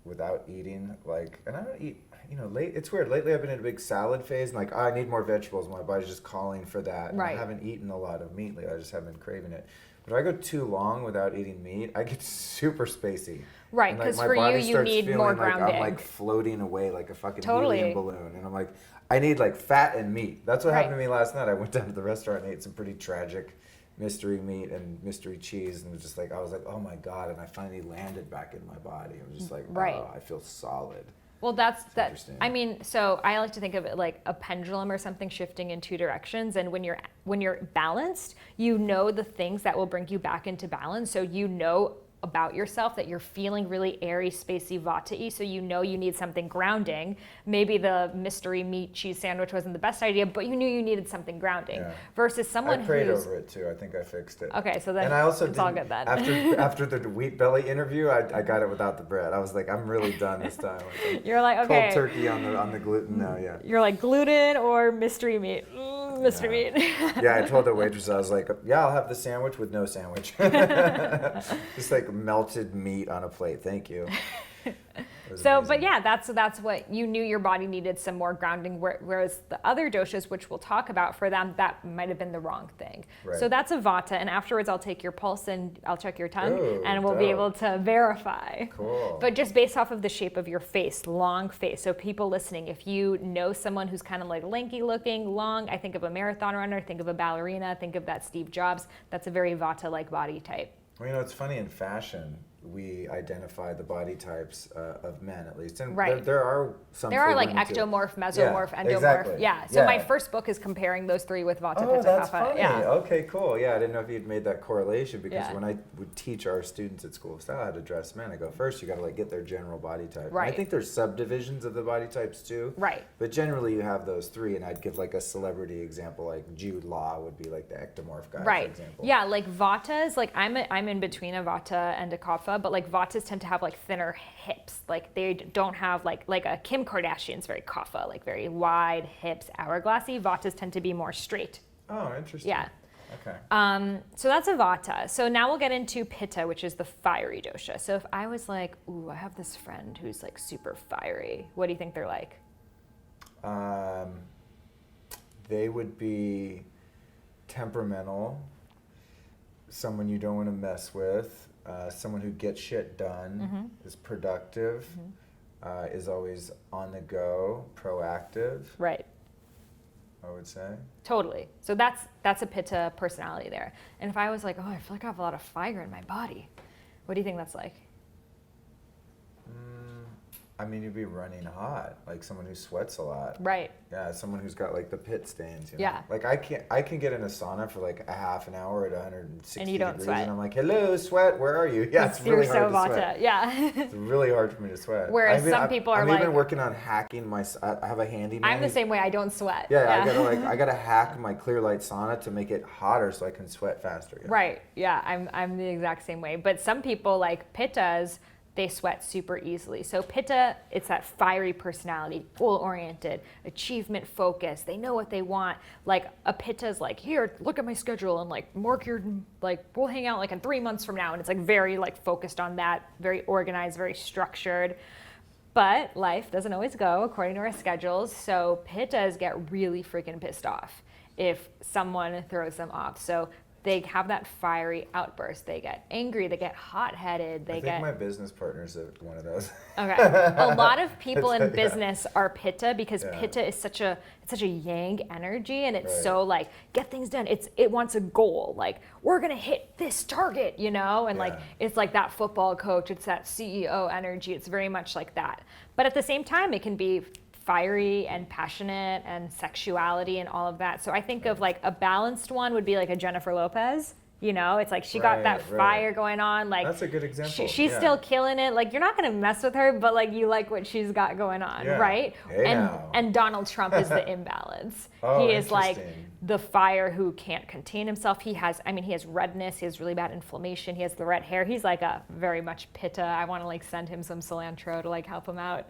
Speaker 1: without eating, like, and I don't eat it's weird. Lately I've been in a big salad phase and like, I need more vegetables. My body's just calling for that. And I haven't eaten a lot of meat lately. I just haven't been craving it. But if I go too long without eating meat, I get super spacey.
Speaker 2: Right, because for you need more grounding.
Speaker 1: Like I'm like floating away like a fucking helium balloon. And I'm like, I need like fat and meat. That's what happened to me last night. I went down to the restaurant and ate some pretty tragic mystery meat and mystery cheese, and just like I was like, oh my god, and I finally landed back in my body. I was just like, oh, I feel solid.
Speaker 2: Well, that's that. I mean, so I like to think of it like a pendulum or something shifting in two directions. And when you're balanced, you know the things that will bring you back into balance. So you know about yourself that you're feeling really airy, spacey, Vata-y, so you know you need something grounding. Maybe the mystery meat cheese sandwich wasn't the best idea, but you knew you needed something grounding. Yeah. Versus someone
Speaker 1: I prayed over it too. I think I fixed it.
Speaker 2: Okay, so then
Speaker 1: and I also
Speaker 2: it's all good then.
Speaker 1: After the wheat belly interview, I got it without the bread. I was like, I'm really done this time. Like,
Speaker 2: you're like, okay.
Speaker 1: Cold turkey on the gluten now, yeah.
Speaker 2: You're like, gluten or mystery meat? Mystery meat.
Speaker 1: Yeah, I told the waitress, I was like, yeah, I'll have the sandwich with no sandwich. Just like melted meat on a plate, thank you.
Speaker 2: So, but yeah, that's what you knew your body needed, some more grounding, whereas the other doshas, which we'll talk about, for them, that might have been the wrong thing. Right. So that's a Vata, and afterwards I'll take your pulse and I'll check your tongue, and we'll be able to verify.
Speaker 1: Cool.
Speaker 2: But just based off of the shape of your face, long face. So people listening, if you know someone who's kind of like lanky looking, long, I think of a marathon runner, think of a ballerina, think of that Steve Jobs, that's a very Vata-like body type.
Speaker 1: Well, it's funny, in fashion, we identify the body types of men, at least. And
Speaker 2: right.
Speaker 1: there are some.
Speaker 2: There are like ectomorph, mesomorph, endomorph.
Speaker 1: Exactly.
Speaker 2: Yeah. So my first book is comparing those three with Vata, Pitta,
Speaker 1: that's
Speaker 2: Kapha.
Speaker 1: Funny.
Speaker 2: Yeah.
Speaker 1: Okay, cool. Yeah, I didn't know if you'd made that correlation, because when I would teach our students at school of style how to dress men, I go, first you got to like get their general body type.
Speaker 2: Right.
Speaker 1: And I think there's subdivisions of the body types too.
Speaker 2: Right.
Speaker 1: But generally you have those three, and I'd give like a celebrity example, like Jude Law would be like the ectomorph guy, for example.
Speaker 2: Yeah, like Vatas, like I'm in between a Vata and a Kapha, but like Vatas tend to have like thinner hips. Like they don't have like a Kim Kardashian's very Kapha, like very wide hips, hourglassy. Vatas tend to be more straight.
Speaker 1: Oh, interesting.
Speaker 2: Yeah.
Speaker 1: Okay.
Speaker 2: So that's a Vata. So now we'll get into Pitta, which is the fiery dosha. So if I was like, ooh, I have this friend who's like super fiery, what do you think they're like?
Speaker 1: They would be temperamental, someone you don't want to mess with, someone who gets shit done, is productive, is always on the go, proactive.
Speaker 2: Right.
Speaker 1: I would say.
Speaker 2: Totally. So that's a Pitta personality there. And if I was like, oh, I feel like I have a lot of fire in my body, what do you think that's like?
Speaker 1: I mean, you'd be running hot, like someone who sweats a lot.
Speaker 2: Right.
Speaker 1: Yeah, someone who's got like the pit stains. You know?
Speaker 2: Yeah.
Speaker 1: Like I can get in a sauna for like a half an hour at 160
Speaker 2: and you don't
Speaker 1: degrees,
Speaker 2: sweat.
Speaker 1: and I'm like, hello, sweat, where are you? Yeah, it's really hard to sweat.
Speaker 2: Yeah.
Speaker 1: It's really hard for me to sweat.
Speaker 2: Whereas some people are
Speaker 1: I'm
Speaker 2: like,
Speaker 1: even working on hacking I have a handyman.
Speaker 2: I'm the same way. I don't sweat.
Speaker 1: Yeah. I gotta hack my clear light sauna to make it hotter so I can sweat faster. Yeah.
Speaker 2: Right. Yeah. I'm the exact same way. But some people, like Pittas, they sweat super easily. So Pitta, it's that fiery personality, goal-oriented, achievement focused. They know what they want. Like a Pitta's like, here, look at my schedule, and like mark your, like we'll hang out like in 3 months from now. And it's like very like focused on that, very organized, very structured. But life doesn't always go according to our schedules. So Pittas get really freaking pissed off if someone throws them off. So they have that fiery outburst. They get angry. They get hot-headed.
Speaker 1: I think my business partner's one of those.
Speaker 2: Okay. A lot of people in business are Pitta, because Pitta is such a yang energy, and it's so like, get things done. It wants a goal. Like, we're gonna hit this target, you know? And like, it's like that football coach. It's that CEO energy. It's very much like that. But at the same time, it can be fiery and passionate and sexuality and all of that. So I think of like a balanced one would be like a Jennifer Lopez. You know, it's like she got that fire going on. Like,
Speaker 1: that's a good example.
Speaker 2: She's still killing it. Like, you're not gonna mess with her, but like you like what she's got going on, right?
Speaker 1: Hey,
Speaker 2: and Donald Trump is the imbalance. He is like the fire who can't contain himself. He has redness. He has really bad inflammation. He has the red hair. He's like a very much Pitta. I want to like send him some cilantro to like help him out,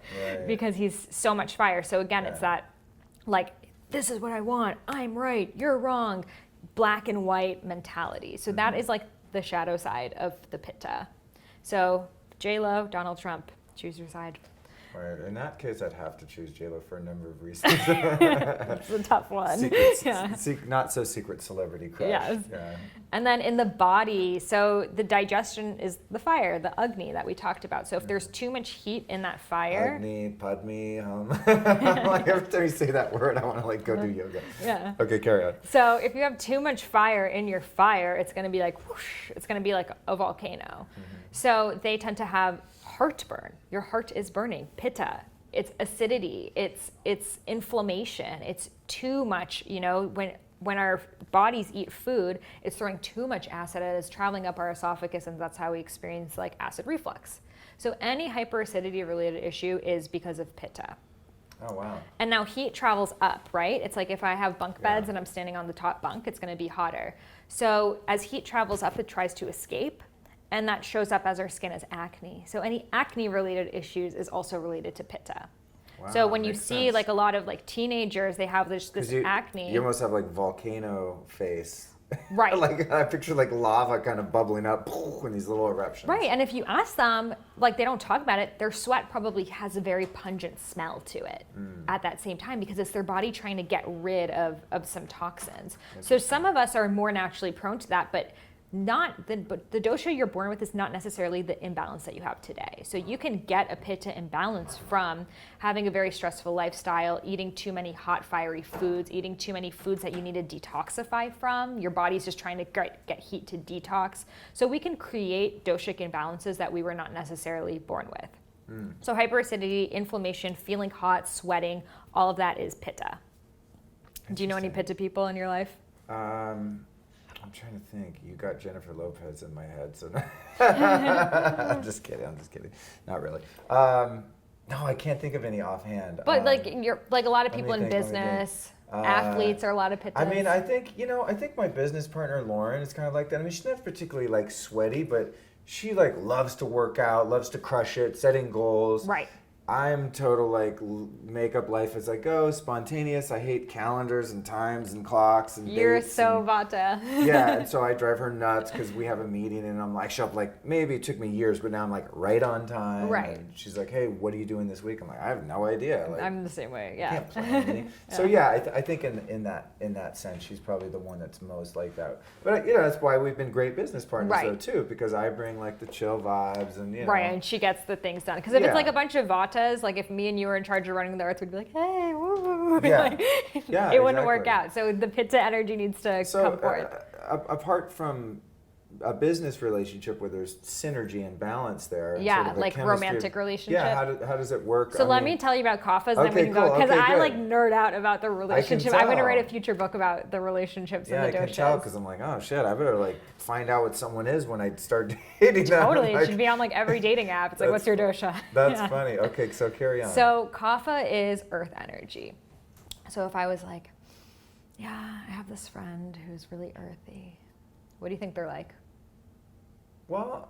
Speaker 2: because he's so much fire. So again, it's that like, this is what I want. I'm right. You're wrong. Black and white mentality. So that is like the shadow side of the Pitta. So J-Lo, Donald Trump, choose your side.
Speaker 1: Right. In that case, I'd have to choose JLo for a number of reasons.
Speaker 2: It's a tough one.
Speaker 1: Not so secret celebrity crush.
Speaker 2: Yes.
Speaker 1: Yeah.
Speaker 2: And then in the body, so the digestion is the fire, the Agni that we talked about. So if there's too much heat in that fire.
Speaker 1: Agni, Padmi, like every time you say that word, I want to like go do yoga.
Speaker 2: Yeah.
Speaker 1: Okay, carry on.
Speaker 2: So if you have too much fire in your fire, it's going to be like whoosh, it's going to be like a volcano. So they tend to have heartburn. Your heart is burning. Pitta. It's acidity. It's inflammation. It's too much. You know, when our bodies eat food, it's throwing too much acid. It is traveling up our esophagus, and that's how we experience like acid reflux. So any hyperacidity related issue is because of Pitta.
Speaker 1: Oh, wow.
Speaker 2: And now heat travels up, right? It's like if I have bunk beds and I'm standing on the top bunk, it's going to be hotter. So as heat travels up, it tries to escape. And that shows up as our skin as acne. So any acne-related issues is also related to Pitta.
Speaker 1: Wow,
Speaker 2: so when you
Speaker 1: makes
Speaker 2: see
Speaker 1: sense.
Speaker 2: like a lot of like teenagers, they have this acne.
Speaker 1: You almost have like volcano face.
Speaker 2: Right.
Speaker 1: Like I picture like lava kind of bubbling up when these little eruptions.
Speaker 2: Right, and if you ask them, like they don't talk about it, their sweat probably has a very pungent smell to it at that same time because it's their body trying to get rid of some toxins. So some of us are more naturally prone to that, but the dosha you're born with is not necessarily the imbalance that you have today. So you can get a Pitta imbalance from having a very stressful lifestyle, eating too many hot, fiery foods, eating too many foods that you need to detoxify from. Your body's just trying to get heat to detox. So we can create doshic imbalances that we were not necessarily born with. So hyperacidity, inflammation, feeling hot, sweating, all of that is Pitta. Do you know any Pitta people in your life?
Speaker 1: I'm trying to think. You got Jennifer Lopez in my head, so I'm just kidding. Not really. No, I can't think of any offhand.
Speaker 2: But you're like a lot of people in
Speaker 1: let me think.
Speaker 2: business, athletes are a lot of Pittas.
Speaker 1: I mean, I think my business partner Lauren is kind of like that. I mean, she's not particularly like sweaty, but she like loves to work out, loves to crush it, setting goals.
Speaker 2: Right.
Speaker 1: I'm total like makeup life as I go, spontaneous. I hate calendars and times and clocks and
Speaker 2: You're
Speaker 1: dates
Speaker 2: so
Speaker 1: and,
Speaker 2: Vata.
Speaker 1: yeah, and so I drive her nuts because we have a meeting and I'm like, shop like maybe it took me years, but now I'm like right on time.
Speaker 2: Right.
Speaker 1: And she's like, hey, what are you doing this week? I'm like, I have no idea. Like,
Speaker 2: I'm the same way.
Speaker 1: I
Speaker 2: Yeah.
Speaker 1: can't plan anything. So yeah, I think in that sense, she's probably the one that's most like that. But that's why we've been great business partners though too, because I bring like the chill vibes and
Speaker 2: Right, and she gets the things done. Because if it's like a bunch of Vatas, like if me and you were in charge of running the earth, we'd be like, hey, woo, woo.
Speaker 1: Yeah.
Speaker 2: Like,
Speaker 1: Yeah,
Speaker 2: it wouldn't work
Speaker 1: exactly.
Speaker 2: out. So the Pitta energy needs to come forth.
Speaker 1: Apart from a business relationship where there's synergy and balance there. And
Speaker 2: Yeah,
Speaker 1: sort of a
Speaker 2: like
Speaker 1: chemistry
Speaker 2: romantic relationship.
Speaker 1: Yeah, how does it work?
Speaker 2: So let me tell you about Kaphas, and then we can go, because I like nerd out about the relationship. I'm going to write a future book about the relationships and the doshas.
Speaker 1: I can tell because I'm like, oh shit, I better like find out what someone is when I start dating them.
Speaker 2: Totally,
Speaker 1: Like,
Speaker 2: it should be on like every dating app. It's like, what's your dosha?
Speaker 1: That's funny. Okay, so carry on.
Speaker 2: So Kapha is earth energy. So if I was like, yeah, I have this friend who's really earthy, what do you think they're like?
Speaker 1: Well,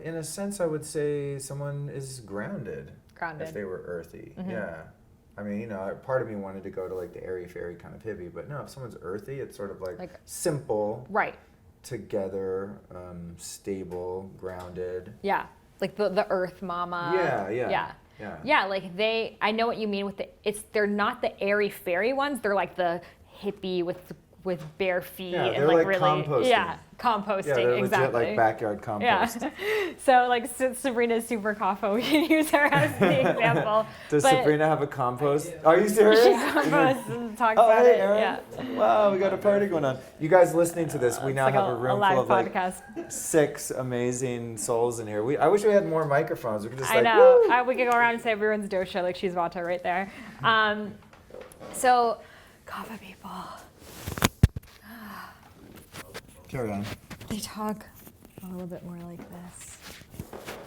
Speaker 1: in a sense, I would say someone is grounded.
Speaker 2: Grounded.
Speaker 1: If they were earthy, yeah. I mean, part of me wanted to go to like the airy fairy kind of hippie, but no, if someone's earthy, it's sort of like simple,
Speaker 2: right?
Speaker 1: Together, stable, grounded.
Speaker 2: Yeah, like the earth mama. Yeah, like I know what you mean with they're not the airy fairy ones. They're like the hippie with bare feet and like really
Speaker 1: composting.
Speaker 2: Yeah, composting.
Speaker 1: Yeah, they're
Speaker 2: exactly.
Speaker 1: legit like backyard compost.
Speaker 2: Yeah. So like Sabrina's super Kapha. We can use her as the example.
Speaker 1: Does Sabrina have a compost? Are you serious?
Speaker 2: She composts and talks about it.
Speaker 1: Aaron.
Speaker 2: Yeah.
Speaker 1: Wow, we got a party going on. You guys listening to this, we now have a room full of
Speaker 2: podcast.
Speaker 1: like 6 amazing souls in here. I wish we had more microphones. We could just
Speaker 2: I know. We could go around and say everyone's dosha, like she's Vata right there. So Kapha people.
Speaker 1: Carry on.
Speaker 2: They talk a little bit more like this.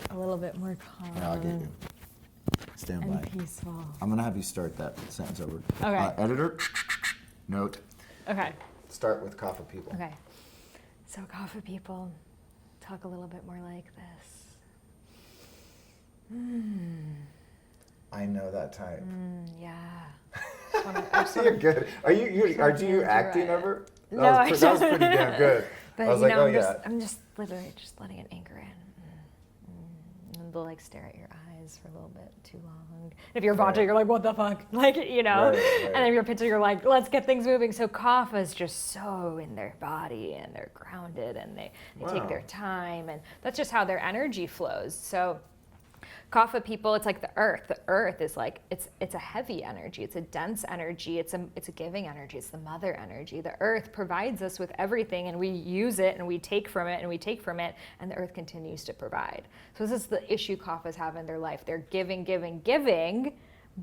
Speaker 2: A little bit more calm.
Speaker 1: Yeah, I'll get you. Stand
Speaker 2: and
Speaker 1: by.
Speaker 2: Peaceful.
Speaker 1: I'm gonna have you start that sentence over.
Speaker 2: Okay.
Speaker 1: Editor, note.
Speaker 2: Okay.
Speaker 1: Start with Kapha people.
Speaker 2: Okay. So Kapha people talk a little bit more like this.
Speaker 1: I know that type.
Speaker 2: Yeah.
Speaker 1: You're good. Are you acting ever?
Speaker 2: No,
Speaker 1: that was pretty damn good.
Speaker 2: But
Speaker 1: I was like,
Speaker 2: I'm just literally just letting it anchor in. And they'll like stare at your eyes. eyes for a little bit too long. If you're Vata, you're like, what the fuck? Like, you know?
Speaker 1: Right.
Speaker 2: And then if you're Pitta, you're like, let's get things moving. So Kapha is just so in their body and they're grounded and they take their time. And that's just how their energy flows. So Kapha people, it's like the earth. The earth is like, it's a heavy energy. It's a dense energy. It's a giving energy. It's the mother energy. The earth provides us with everything and we use it and we take from it and we take from it and the earth continues to provide. So this is the issue Kaphas have in their life. They're giving, giving, giving,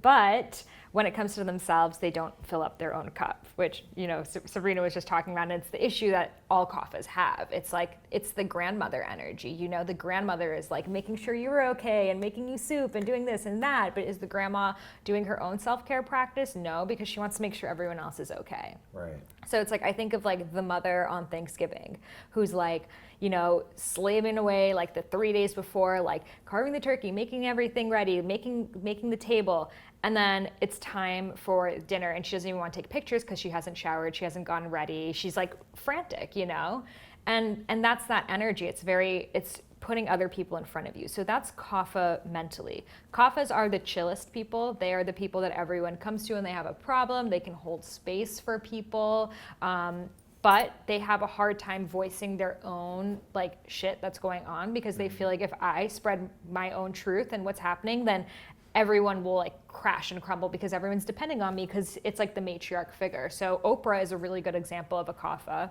Speaker 2: but when it comes to themselves, they don't fill up their own cup, which, you know, Sabrina was just talking about, and it's the issue that all Kaphas have. It's like, it's the grandmother energy. You know, the grandmother is like making sure you're okay and making you soup and doing this and that, but is the grandma doing her own self-care practice? No, because she wants to make sure everyone else is okay.
Speaker 1: Right.
Speaker 2: So it's like, I think of like the mother on Thanksgiving who's like, you know, slaving away like the 3 days before, like carving the turkey, making everything ready, making the table. And then it's time for dinner and she doesn't even want to take pictures because she hasn't showered, she hasn't gotten ready. She's like frantic, you know? And that's that energy. It's putting other people in front of you. So that's Kapha mentally. Kaphas are the chillest people. They are the people that everyone comes to when they have a problem. They can hold space for people. But they have a hard time voicing their own like shit that's going on because they feel like if I spread my own truth and what's happening, then everyone will like crash and crumble because everyone's depending on me because it's like the matriarch figure. So Oprah is a really good example of a Kapha.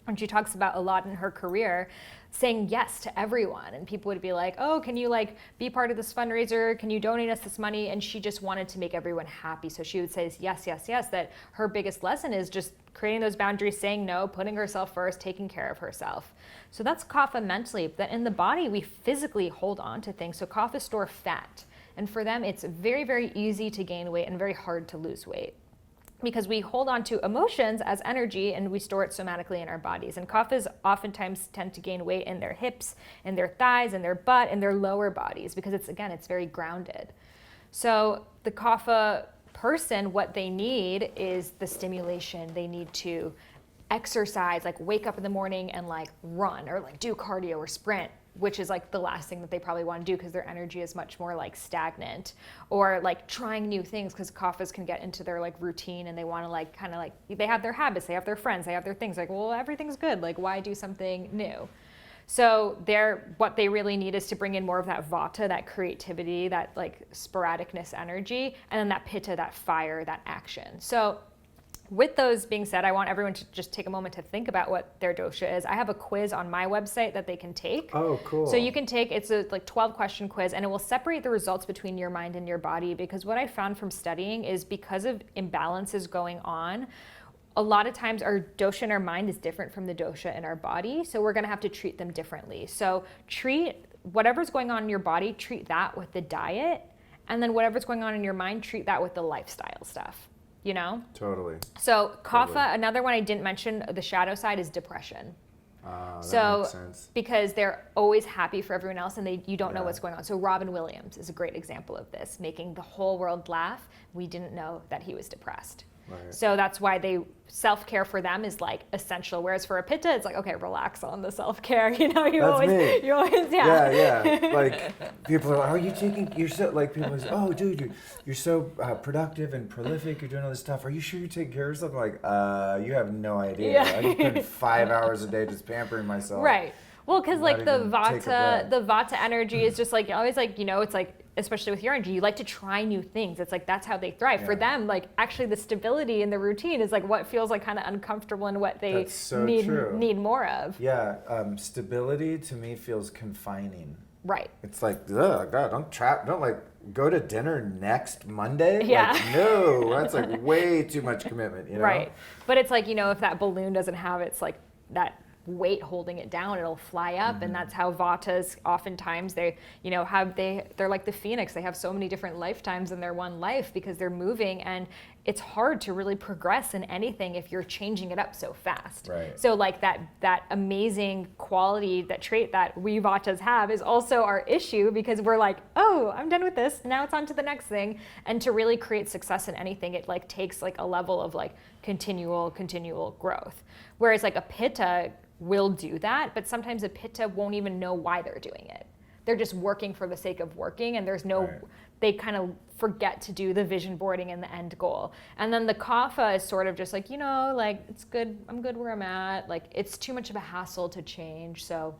Speaker 2: And she talks about a lot in her career saying yes to everyone. And people would be like, oh, can you like be part of this fundraiser? Can you donate us this money? And she just wanted to make everyone happy. So she would say yes, yes, yes, that her biggest lesson is just creating those boundaries, saying no, putting herself first, taking care of herself. So that's Kapha mentally. But in the body, we physically hold on to things. So Kaphas store fat. And for them, it's very, very easy to gain weight and very hard to lose weight, because we hold on to emotions as energy and we store it somatically in our bodies. And Kaphas oftentimes tend to gain weight in their hips, in their thighs, in their butt, in their lower bodies, because it's very grounded. So the Kapha person, what they need is the stimulation. They need to exercise, like wake up in the morning and like run or like do cardio or sprint, which is like the last thing that they probably want to do because their energy is much more like stagnant, or like trying new things because Kaphas can get into their like routine and they want to like kind of like, they have their habits, they have their friends, they have their things, like, well, everything's good, like why do something new? So what they really need is to bring in more of that Vata, that creativity, that like sporadicness energy, and then that Pitta, that fire, that action. So with those being said, I want everyone to just take a moment to think about what their dosha is. I have a quiz on my website that they can take.
Speaker 1: Oh, cool.
Speaker 2: So you can take, it's a like 12 question quiz, and it will separate the results between your mind and your body, because what I found from studying is because of imbalances going on, a lot of times our dosha in our mind is different from the dosha in our body. So we're gonna have to treat them differently. So treat whatever's going on in your body, treat that with the diet. And then whatever's going on in your mind, treat that with the lifestyle stuff. You know?
Speaker 1: Totally.
Speaker 2: So Kapha,
Speaker 1: Totally.
Speaker 2: Another one I didn't mention, the shadow side is depression.
Speaker 1: That makes sense.
Speaker 2: Because they're always happy for everyone else and you don't know what's going on. So Robin Williams is a great example of this, making the whole world laugh. We didn't know that he was depressed.
Speaker 1: Right.
Speaker 2: So that's why self-care for them is like essential. Whereas for a Pitta, it's like, okay, relax on the self-care. You know, you always,
Speaker 1: Yeah. Like people are like, you're so, like people say, oh dude, you're so productive and prolific, you're doing all this stuff. Are you sure you're taking care of yourself? I'm like, you have no idea.
Speaker 2: Yeah.
Speaker 1: I spend 5 hours a day just pampering myself.
Speaker 2: Right. Well, because like the Vata energy is just like, always like, you know, it's like, especially with your energy, you like to try new things. It's like, that's how they thrive. For them, like actually the stability in the routine is like what feels like kind of uncomfortable and what they need more of.
Speaker 1: Yeah, stability to me feels confining.
Speaker 2: Right.
Speaker 1: It's like, ugh, God, don't like go to dinner next Monday.
Speaker 2: Yeah.
Speaker 1: Like, no, that's like way too much commitment, you know?
Speaker 2: Right. But it's like, you know, if that balloon doesn't have its like that weight holding it down, it'll fly up. And that's how Vatas oftentimes they're like the phoenix. They have so many different lifetimes in their one life because they're moving, and it's hard to really progress in anything if you're changing it up so fast.
Speaker 1: Right.
Speaker 2: So like that amazing quality, that trait that we Vatas have is also our issue, because we're like, oh, I'm done with this, now it's on to the next thing. And to really create success in anything, it like takes like a level of like continual growth. Whereas like a Pitta will do that, but sometimes a Pitta won't even know why they're doing it. they're just working for the sake of working, and there's no, they kind of forget to do the vision boarding and the end goal. And then the Kapha is sort of just like, like, it's good, I'm good where I'm at. Like, it's too much of a hassle to change, so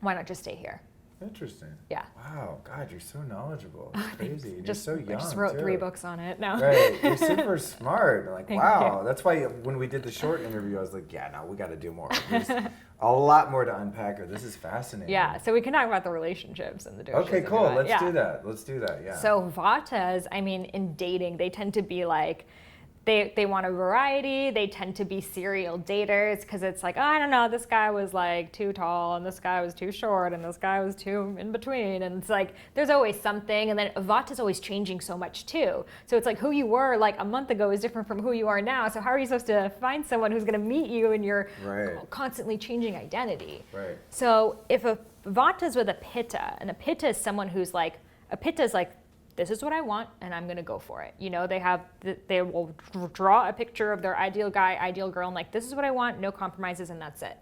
Speaker 2: why not just stay here?
Speaker 1: Interesting.
Speaker 2: Yeah.
Speaker 1: Wow, God, you're so knowledgeable. It's crazy. You're
Speaker 2: Just,
Speaker 1: so young,
Speaker 2: I just wrote
Speaker 1: too.
Speaker 2: 3 books on it now.
Speaker 1: Right, you're super smart. Like,
Speaker 2: Thank
Speaker 1: wow.
Speaker 2: you.
Speaker 1: That's why when we did the short interview, I was like, yeah, no, we got to do more. There's a lot more to unpack here. This is fascinating.
Speaker 2: Yeah, so we can talk about the relationships and the doshas.
Speaker 1: Okay, cool. Let's do that. Let's do that, yeah.
Speaker 2: So Vatas, I mean, in dating, they tend to be like, they want a variety. They tend to be serial daters because it's like, oh, I don't know, this guy was like too tall and this guy was too short and this guy was too in between. And it's like, there's always something. And then Vata's always changing so much too. So it's like who you were like a month ago is different from who you are now. So how are you supposed to find someone who's going to meet you in your constantly changing identity? Right. So if a Vata's with a Pitta, and a Pitta is someone who's like, a Pitta is like, this is what I want, and I'm gonna go for it. They will draw a picture of their ideal guy, ideal girl, and like, this is what I want, no compromises, and that's it,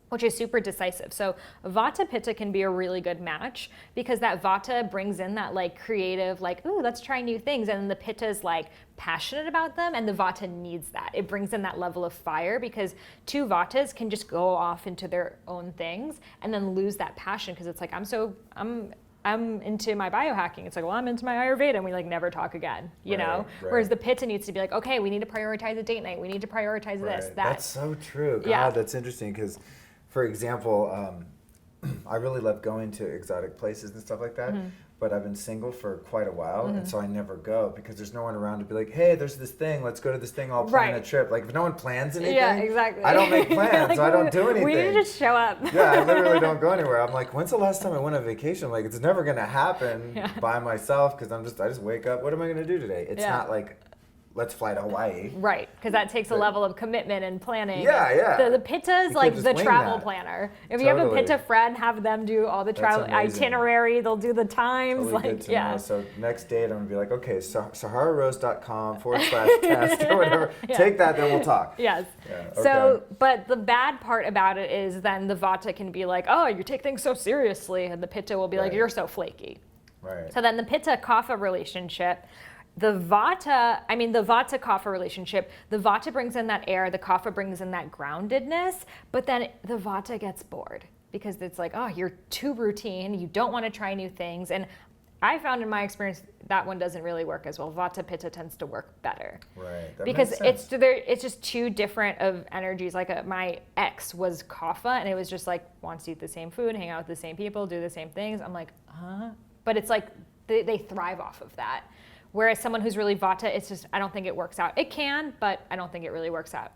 Speaker 2: which is super decisive. So Vata Pitta can be a really good match because that Vata brings in that like creative, like, ooh, let's try new things, and then the Pitta is like passionate about them, and the Vata needs that. It brings in that level of fire because 2 Vatas can just go off into their own things and then lose that passion because it's like, I'm into my biohacking. It's like, well, I'm into my Ayurveda, and we like never talk again, you know? Right. Whereas the Pitta needs to be like, okay, we need to prioritize a date night. We need to prioritize this, that.
Speaker 1: That's so true. God, that's interesting because, for example, I really love going to exotic places and stuff like that, but I've been single for quite a while, and so I never go because there's no one around to be like, hey, there's this thing, let's go to this thing, I'll plan a trip. Like, if no one plans anything, I don't make plans, like, so I don't do anything.
Speaker 2: We need to just show up.
Speaker 1: Yeah, I literally don't go anywhere. I'm like, when's the last time I went on vacation? I'm like, it's never gonna happen by myself because I just wake up, what am I gonna do today? It's not like, let's fly to Hawaii. Right, because that takes a level of commitment and planning. Yeah.
Speaker 2: The Pitta is like the travel planner. If you have a Pitta friend, have them do all the travel itinerary. They'll do the times.
Speaker 1: Totally good to know. So next date, I'm gonna be like, okay, sahararose.com/test or whatever. Take that, then we'll talk.
Speaker 2: Yes. Yeah, okay. So, but the bad part about it is then the Vata can be like, oh, you take things so seriously, and the Pitta will be like, you're so flaky. Right. So then the Pitta-Kapha relationship. The Vata-Kapha relationship, the Vata brings in that air, the Kapha brings in that groundedness, but then the Vata gets bored because it's like, oh, you're too routine, you don't want to try new things. And I found in my experience that one doesn't really work as well. Vata Pitta tends to work better. Right. That because makes sense. It's just too different of energies. Like my ex was Kapha, and it was just like, wants to eat the same food, hang out with the same people, do the same things. I'm like, huh? But it's like they thrive off of that. Whereas someone who's really Vata, it's just, I don't think it works out. It can, but I don't think it really works out.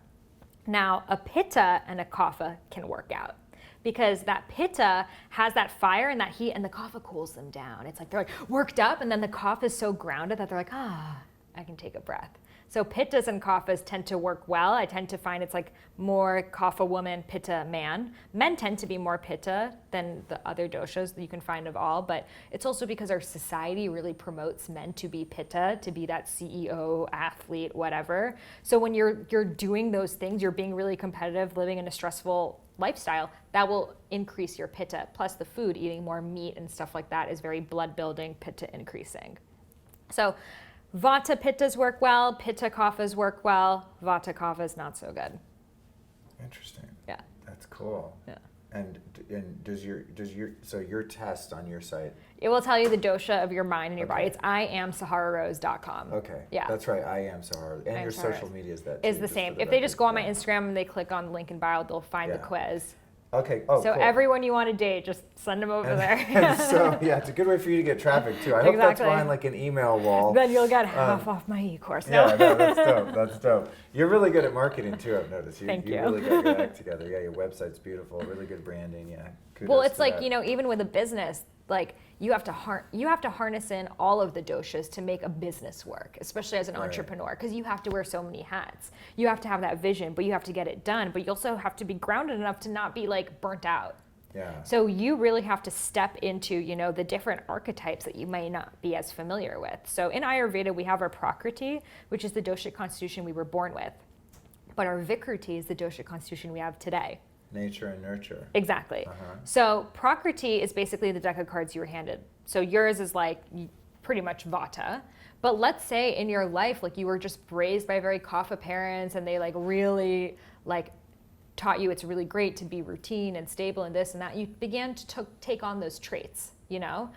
Speaker 2: Now, a Pitta and a Kapha can work out because that Pitta has that fire and that heat, and the Kapha cools them down. It's like they're like worked up, and then the Kapha is so grounded that they're like, I can take a breath. So Pittas and Kaphas tend to work well. I tend to find it's like more Kapha woman, Pitta man. Men tend to be more Pitta than the other doshas that you can find of all, but it's also because our society really promotes men to be Pitta, to be that CEO, athlete, whatever. So when you're doing those things, you're being really competitive, living in a stressful lifestyle, that will increase your Pitta. Plus the food, eating more meat and stuff like that is very blood building, Pitta increasing. So Vata Pittas work well, Pitta Kaphas work well, Vata Kaphas not so good.
Speaker 1: Interesting.
Speaker 2: Yeah.
Speaker 1: That's cool. Yeah. And does your test on your site?
Speaker 2: It will tell you the dosha of your mind and your body. It's IamSaharaRose.com.
Speaker 1: Okay.
Speaker 2: Yeah.
Speaker 1: That's right. I am Sahara. And your social media is that too,
Speaker 2: is the same. If they just go on my Instagram and they click on the link in bio, they'll find the quiz.
Speaker 1: Okay.
Speaker 2: So cool. Everyone you want to date, just send them over there.
Speaker 1: And so it's a good way for you to get traffic too. I hope that's behind like an email wall.
Speaker 2: Then you'll get half off my e-course.
Speaker 1: Yeah, no, that's dope. That's dope. You're really good at marketing too, I've noticed.
Speaker 2: Thank you.
Speaker 1: You really got your act together. Yeah, your website's beautiful. Really good branding. Yeah. Kudos
Speaker 2: well, it's like,
Speaker 1: that.
Speaker 2: Even with a business, like you have to harness in all of the doshas to make a business work, especially as an entrepreneur, because you have to wear so many hats. You have to have that vision, but you have to get it done. But you also have to be grounded enough to not be like burnt out. Yeah. So you really have to step into, the different archetypes that you may not be as familiar with. So in Ayurveda, we have our Prakriti, which is the dosha constitution we were born with. But our Vikriti is the dosha constitution we have today.
Speaker 1: Nature and nurture.
Speaker 2: Exactly.
Speaker 1: Uh-huh.
Speaker 2: So Prakriti is basically the deck of cards you were handed. So yours is like pretty much Vata. But let's say in your life, like you were just raised by very Kapha parents and they like really like taught you it's really great to be routine and stable and this and that. You began to take on those traits, you know?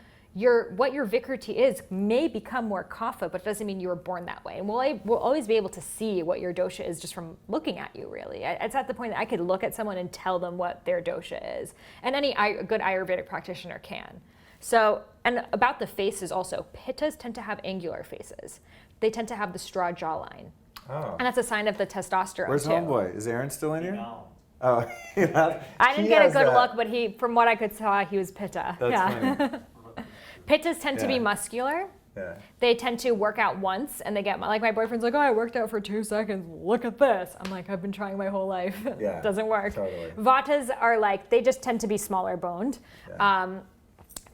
Speaker 2: What your Vikriti is may become more Kapha, but it doesn't mean you were born that way. And we'll always be able to see what your dosha is just from looking at you, really. It's at the point that I could look at someone and tell them what their dosha is. And any good Ayurvedic practitioner can. So, and about the faces also, Pittas tend to have angular faces. They tend to have the straw jawline.
Speaker 1: Oh.
Speaker 2: And that's a sign of the testosterone,
Speaker 1: Where's
Speaker 2: too.
Speaker 1: Homeboy? Is Aaron still in here?
Speaker 3: No.
Speaker 1: Oh,
Speaker 2: I didn't get a good look, but from what I could tell, he was Pitta.
Speaker 1: That's funny.
Speaker 2: Pittas tend to be
Speaker 1: Yeah.
Speaker 2: muscular.
Speaker 1: Yeah.
Speaker 2: They tend to work out once and they get, like my boyfriend's like, oh, I worked out for 2 seconds. Look at this. I'm like, I've been trying my whole life.
Speaker 1: Yeah,
Speaker 2: Doesn't work.
Speaker 1: totally.
Speaker 2: Vatas are like, they just tend to be smaller boned.
Speaker 1: Yeah.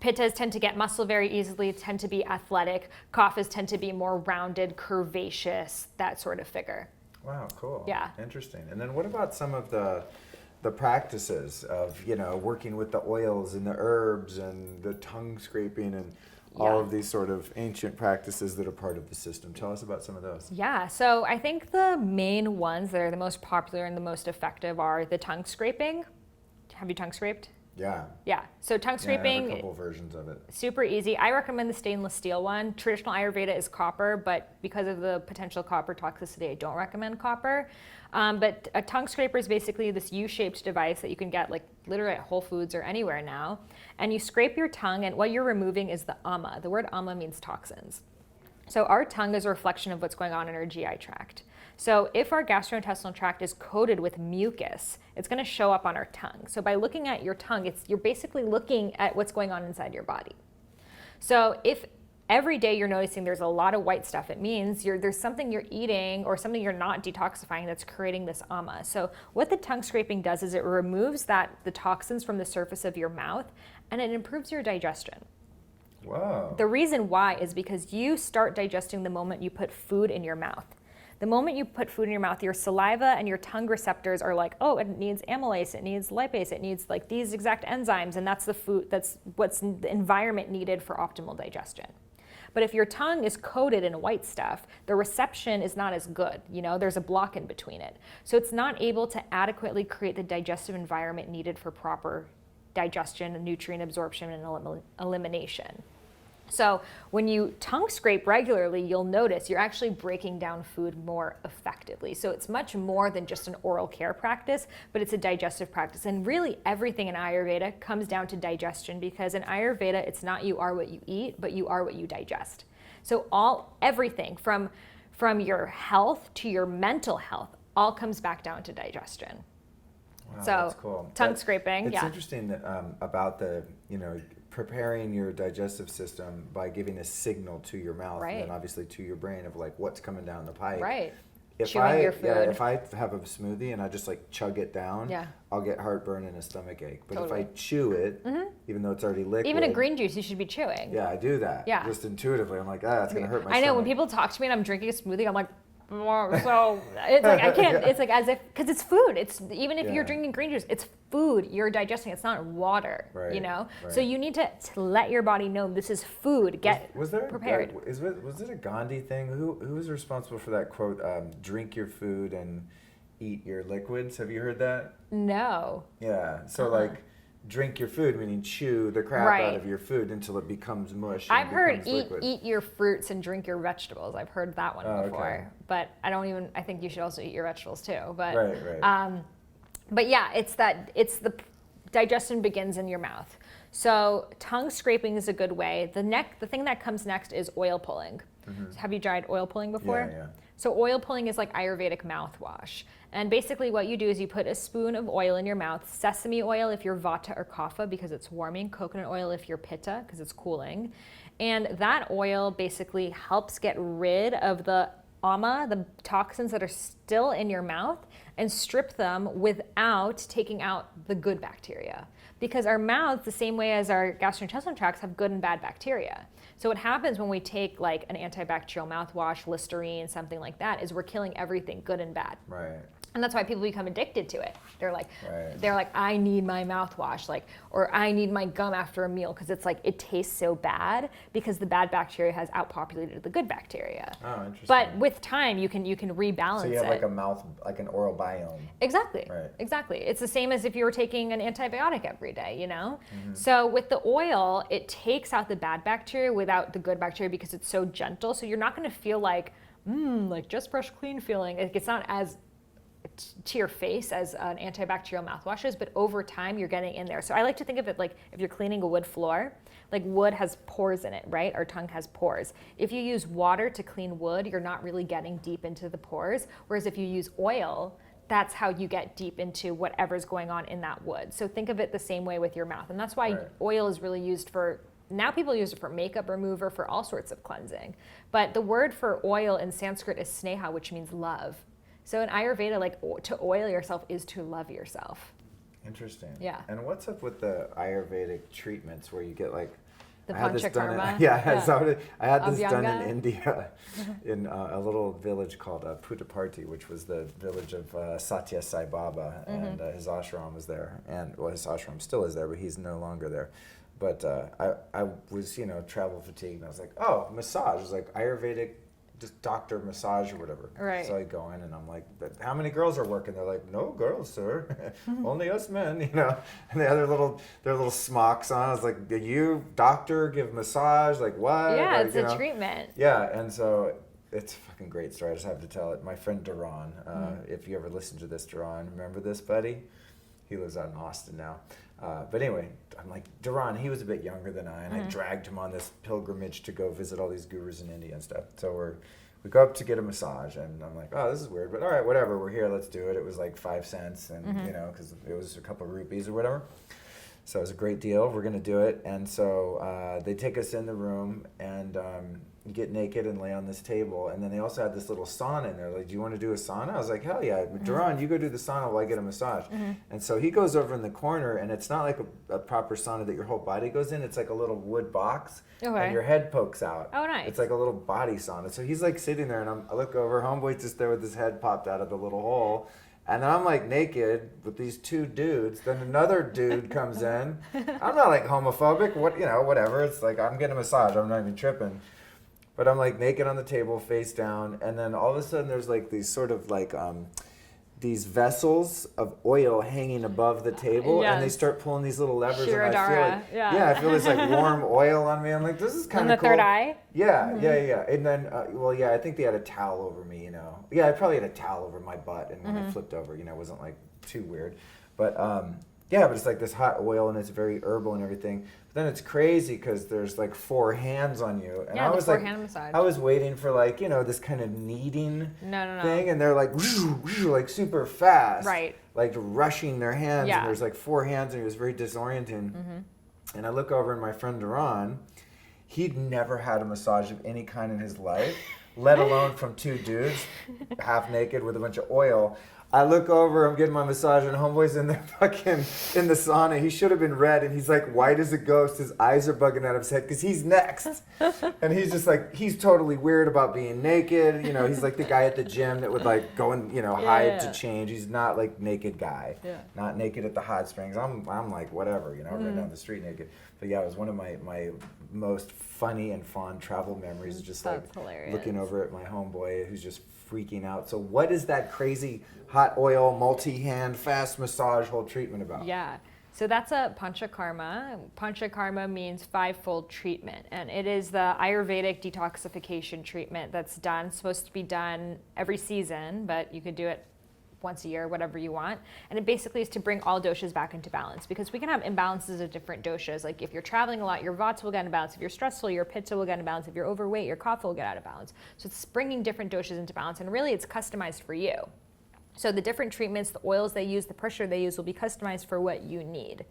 Speaker 2: Pittas tend to get muscle very easily, tend to be athletic. Kaphas tend to be more rounded, curvaceous, that sort of figure.
Speaker 1: Wow, cool.
Speaker 2: Yeah.
Speaker 1: Interesting. And then what about some of the practices of, working with the oils and the herbs and the tongue scraping and all of these sort of ancient practices that are part of the system? Tell us about some of those.
Speaker 2: Yeah, so I think the main ones that are the most popular and the most effective are the tongue scraping. Have you tongue scraped?
Speaker 1: Yeah.
Speaker 2: Yeah, so tongue
Speaker 1: Yeah, I
Speaker 2: scraping,
Speaker 1: have a couple versions of it.
Speaker 2: super easy. I recommend the stainless steel one. Traditional Ayurveda is copper, but because of the potential copper toxicity, I don't recommend copper. But a tongue scraper is basically this U-shaped device that you can get like literally at Whole Foods or anywhere now. And you scrape your tongue, and what you're removing is the ama. The word ama means toxins. So our tongue is a reflection of what's going on in our GI tract. So if our gastrointestinal tract is coated with mucus, it's going to show up on our tongue. So by looking at your tongue, you're basically looking at what's going on inside your body. So if every day you're noticing there's a lot of white stuff, it means there's something you're eating or something you're not detoxifying that's creating this ama. So what the tongue scraping does is it removes the toxins from the surface of your mouth, and it improves your digestion.
Speaker 1: Wow.
Speaker 2: The reason why is because you start digesting the moment you put food in your mouth. The moment you put food in your mouth, your saliva and your tongue receptors are like, oh, it needs amylase, it needs lipase, it needs like these exact enzymes, and that's the food, that's what's the environment needed for optimal digestion. But if your tongue is coated in white stuff, the reception is not as good. There's a block in between it. So it's not able to adequately create the digestive environment needed for proper digestion, nutrient absorption, and elimination. So when you tongue scrape regularly, you'll notice you're actually breaking down food more effectively. So it's much more than just an oral care practice, but it's a digestive practice. And really everything in Ayurveda comes down to digestion, because in Ayurveda, it's not you are what you eat, but you are what you digest. So everything from your health to your mental health all comes back down to digestion.
Speaker 1: Wow,
Speaker 2: So
Speaker 1: that's cool.
Speaker 2: tongue scraping,
Speaker 1: It's
Speaker 2: yeah.
Speaker 1: interesting that, about the, preparing your digestive system by giving a signal to your mouth
Speaker 2: Right.
Speaker 1: and then obviously to your brain of like what's coming down the pipe.
Speaker 2: Right.
Speaker 1: If
Speaker 2: Chewing your food.
Speaker 1: if I have a smoothie and I just like chug it down,
Speaker 2: Yeah.
Speaker 1: I'll get heartburn and a stomach ache. But
Speaker 2: Totally.
Speaker 1: if I chew it, even though it's already liquid,
Speaker 2: Even a green juice you should be chewing.
Speaker 1: yeah, I do that.
Speaker 2: Yeah.
Speaker 1: Just intuitively, I'm like, it's gonna hurt my
Speaker 2: I know
Speaker 1: stomach.
Speaker 2: when people talk to me and I'm drinking a smoothie, I'm like, so it's like I can't. It's like as if, because it's food. It's even if
Speaker 1: Yeah.
Speaker 2: you're drinking green juice, it's food. You're digesting. It's not water.
Speaker 1: Right,
Speaker 2: So
Speaker 1: right.
Speaker 2: you need to let your body know this is food. Get
Speaker 1: was there
Speaker 2: prepared.
Speaker 1: was it a Gandhi thing? Who was responsible for that quote? Drink your food and eat your liquids. Have you heard that?
Speaker 2: No.
Speaker 1: Yeah. So like, drink your food, meaning chew the crap
Speaker 2: Right.
Speaker 1: out of your food until it becomes mush. And
Speaker 2: I've heard
Speaker 1: becomes liquid.
Speaker 2: eat your fruits and drink your vegetables. I've heard that one
Speaker 1: Oh,
Speaker 2: before.
Speaker 1: okay.
Speaker 2: But I think you should also eat your vegetables too. But
Speaker 1: Right.
Speaker 2: But yeah, it's the digestion begins in your mouth. So tongue scraping is a good way. The thing that comes next is oil pulling. Have you tried oil pulling before?
Speaker 1: Yeah.
Speaker 2: So oil pulling is like Ayurvedic mouthwash. And basically what you do is you put a spoon of oil in your mouth, sesame oil if you're Vata or Kapha because it's warming, coconut oil if you're Pitta because it's cooling. And that oil basically helps get rid of the ama, the toxins that are still in your mouth, and strip them without taking out the good bacteria. Because our mouths, the same way as our gastrointestinal tracts, have good and bad bacteria. So what happens when we take like an antibacterial mouthwash, Listerine, something like that, is we're killing everything good and bad.
Speaker 1: Right.
Speaker 2: And that's why people become addicted to it. They're like,
Speaker 1: Right.
Speaker 2: I need my mouthwash, or I need my gum after a meal, because it's like it tastes so bad because the bad bacteria has outpopulated the good bacteria.
Speaker 1: Oh, interesting.
Speaker 2: But with time, you can rebalance it.
Speaker 1: So you have like a mouth, like an oral biome.
Speaker 2: Exactly.
Speaker 1: Right.
Speaker 2: Exactly. It's the same as if you were taking an antibiotic every day, you know? So with the oil, it takes out the bad bacteria without the good bacteria because it's so gentle. So you're not going to feel like just brush clean feeling. It's not as to your face as an antibacterial mouthwash is, but over time you're getting in there. So I like to think of it like if you're cleaning a wood floor, like wood has pores in it, right? Our tongue has pores. If you use water to clean wood, you're not really getting deep into the pores. Whereas if you use oil, that's how you get deep into whatever's going on in that wood. So think of it the same way with your mouth. And that's why oil is really used for, now people use it for makeup remover, for all sorts of cleansing. But the word for oil in Sanskrit is sneha, which means love. So in Ayurveda, like to oil yourself is to love yourself.
Speaker 1: Interesting.
Speaker 2: Yeah.
Speaker 1: And what's up with the Ayurvedic treatments where you get like
Speaker 2: The
Speaker 1: I had this done
Speaker 2: Panchakarma.
Speaker 1: I had this done in
Speaker 2: Abhyanga.
Speaker 1: India, in a little village called Puttaparthi, which was the village of Satya Sai Baba, and his ashram was there, and well, his ashram still is there, but he's no longer there. But I was travel fatigued, and I was like, oh, massage. It was like Ayurvedic, just doctor massage or whatever.
Speaker 2: Right.
Speaker 1: So I go in and I'm like, but how many girls are working? They're like, no girls, sir. Only us men, And they had their little smocks on. I was like, do you, doctor, give massage? Like what?
Speaker 2: Yeah,
Speaker 1: Like,
Speaker 2: it's a treatment.
Speaker 1: Yeah, and so it's a fucking great story. I just have to tell it. My friend Duran, if you ever listen to this, Duran, remember this, buddy? He lives out in Austin now. But anyway, I'm like, Duran, he was a bit younger than I, and I dragged him on this pilgrimage to go visit all these gurus in India and stuff. So we go up to get a massage, and I'm like, oh, this is weird, but all right, whatever, we're here, let's do it. It was like 5 cents, and because it was a couple of rupees or whatever. So it was a great deal. We're going to do it. And so they take us in the room and get naked and lay on this table. And then they also had this little sauna in there. Like, do you want to do a sauna? I was like, hell yeah. Duran, you go do the sauna while I get a massage. And so he goes over in the corner, and it's not like a proper sauna that your whole body goes in. It's like a little wood box, and your head pokes out.
Speaker 2: Oh, nice.
Speaker 1: It's like a little body sauna. So he's like sitting there, and I look over. Homeboy's just there with his head popped out of the little hole. And then I'm like naked with these 2 dudes. Then another dude comes in. I'm not like homophobic, whatever. It's like I'm getting a massage. I'm not even tripping. But I'm like naked on the table, face down. And then all of a sudden there's like these sort of like these vessels of oil hanging above the table, and they start pulling these little levers, and I feel like, I feel this like warm oil on me. I'm like, this is kind of cool.
Speaker 2: On the third eye?
Speaker 1: Yeah. And then, I think they had a towel over me, Yeah, I probably had a towel over my butt, and when I flipped over, it wasn't like too weird. But but it's like this hot oil, and it's very herbal and everything. But then it's crazy because there's like 4 hands on you, and I was like,
Speaker 2: hand massage.
Speaker 1: I was waiting for like this kind of kneading
Speaker 2: No.
Speaker 1: thing, and they're like like super fast,
Speaker 2: Right.
Speaker 1: like rushing their hands,
Speaker 2: Yeah.
Speaker 1: and there's like 4 hands, and it was very disorienting. And I look over, and my friend Duran, he'd never had a massage of any kind in his life, let alone from 2 dudes, half naked with a bunch of oil. I look over, I'm getting my massage, and homeboy's in there fucking in the sauna. He should have been red, and he's like white as a ghost. His eyes are bugging out of his head because he's next. And he's just like, he's totally weird about being naked. He's like the guy at the gym that would like go and, hide to change. He's not like naked guy. Yeah. Not naked at the hot springs. I'm like, whatever, right down the street naked. But yeah, it was one of my most funny and fond travel memories, just like looking over at my homeboy who's just freaking out. So what is that crazy hot oil, multi-hand, fast massage whole treatment about?
Speaker 2: Yeah. So that's a Panchakarma. Panchakarma means 5-fold treatment, and it is the Ayurvedic detoxification treatment that's done. It's supposed to be done every season, but you could do it once a year, whatever you want. And it basically is to bring all doshas back into balance, because we can have imbalances of different doshas. Like if you're traveling a lot, your Vata will get in balance. If you're stressful, your Pitta will get in balance. If you're overweight, your Kapha will get out of balance. So it's bringing different doshas into balance, and really it's customized for you. So the different treatments, the oils they use, the pressure they use will be customized for what you need.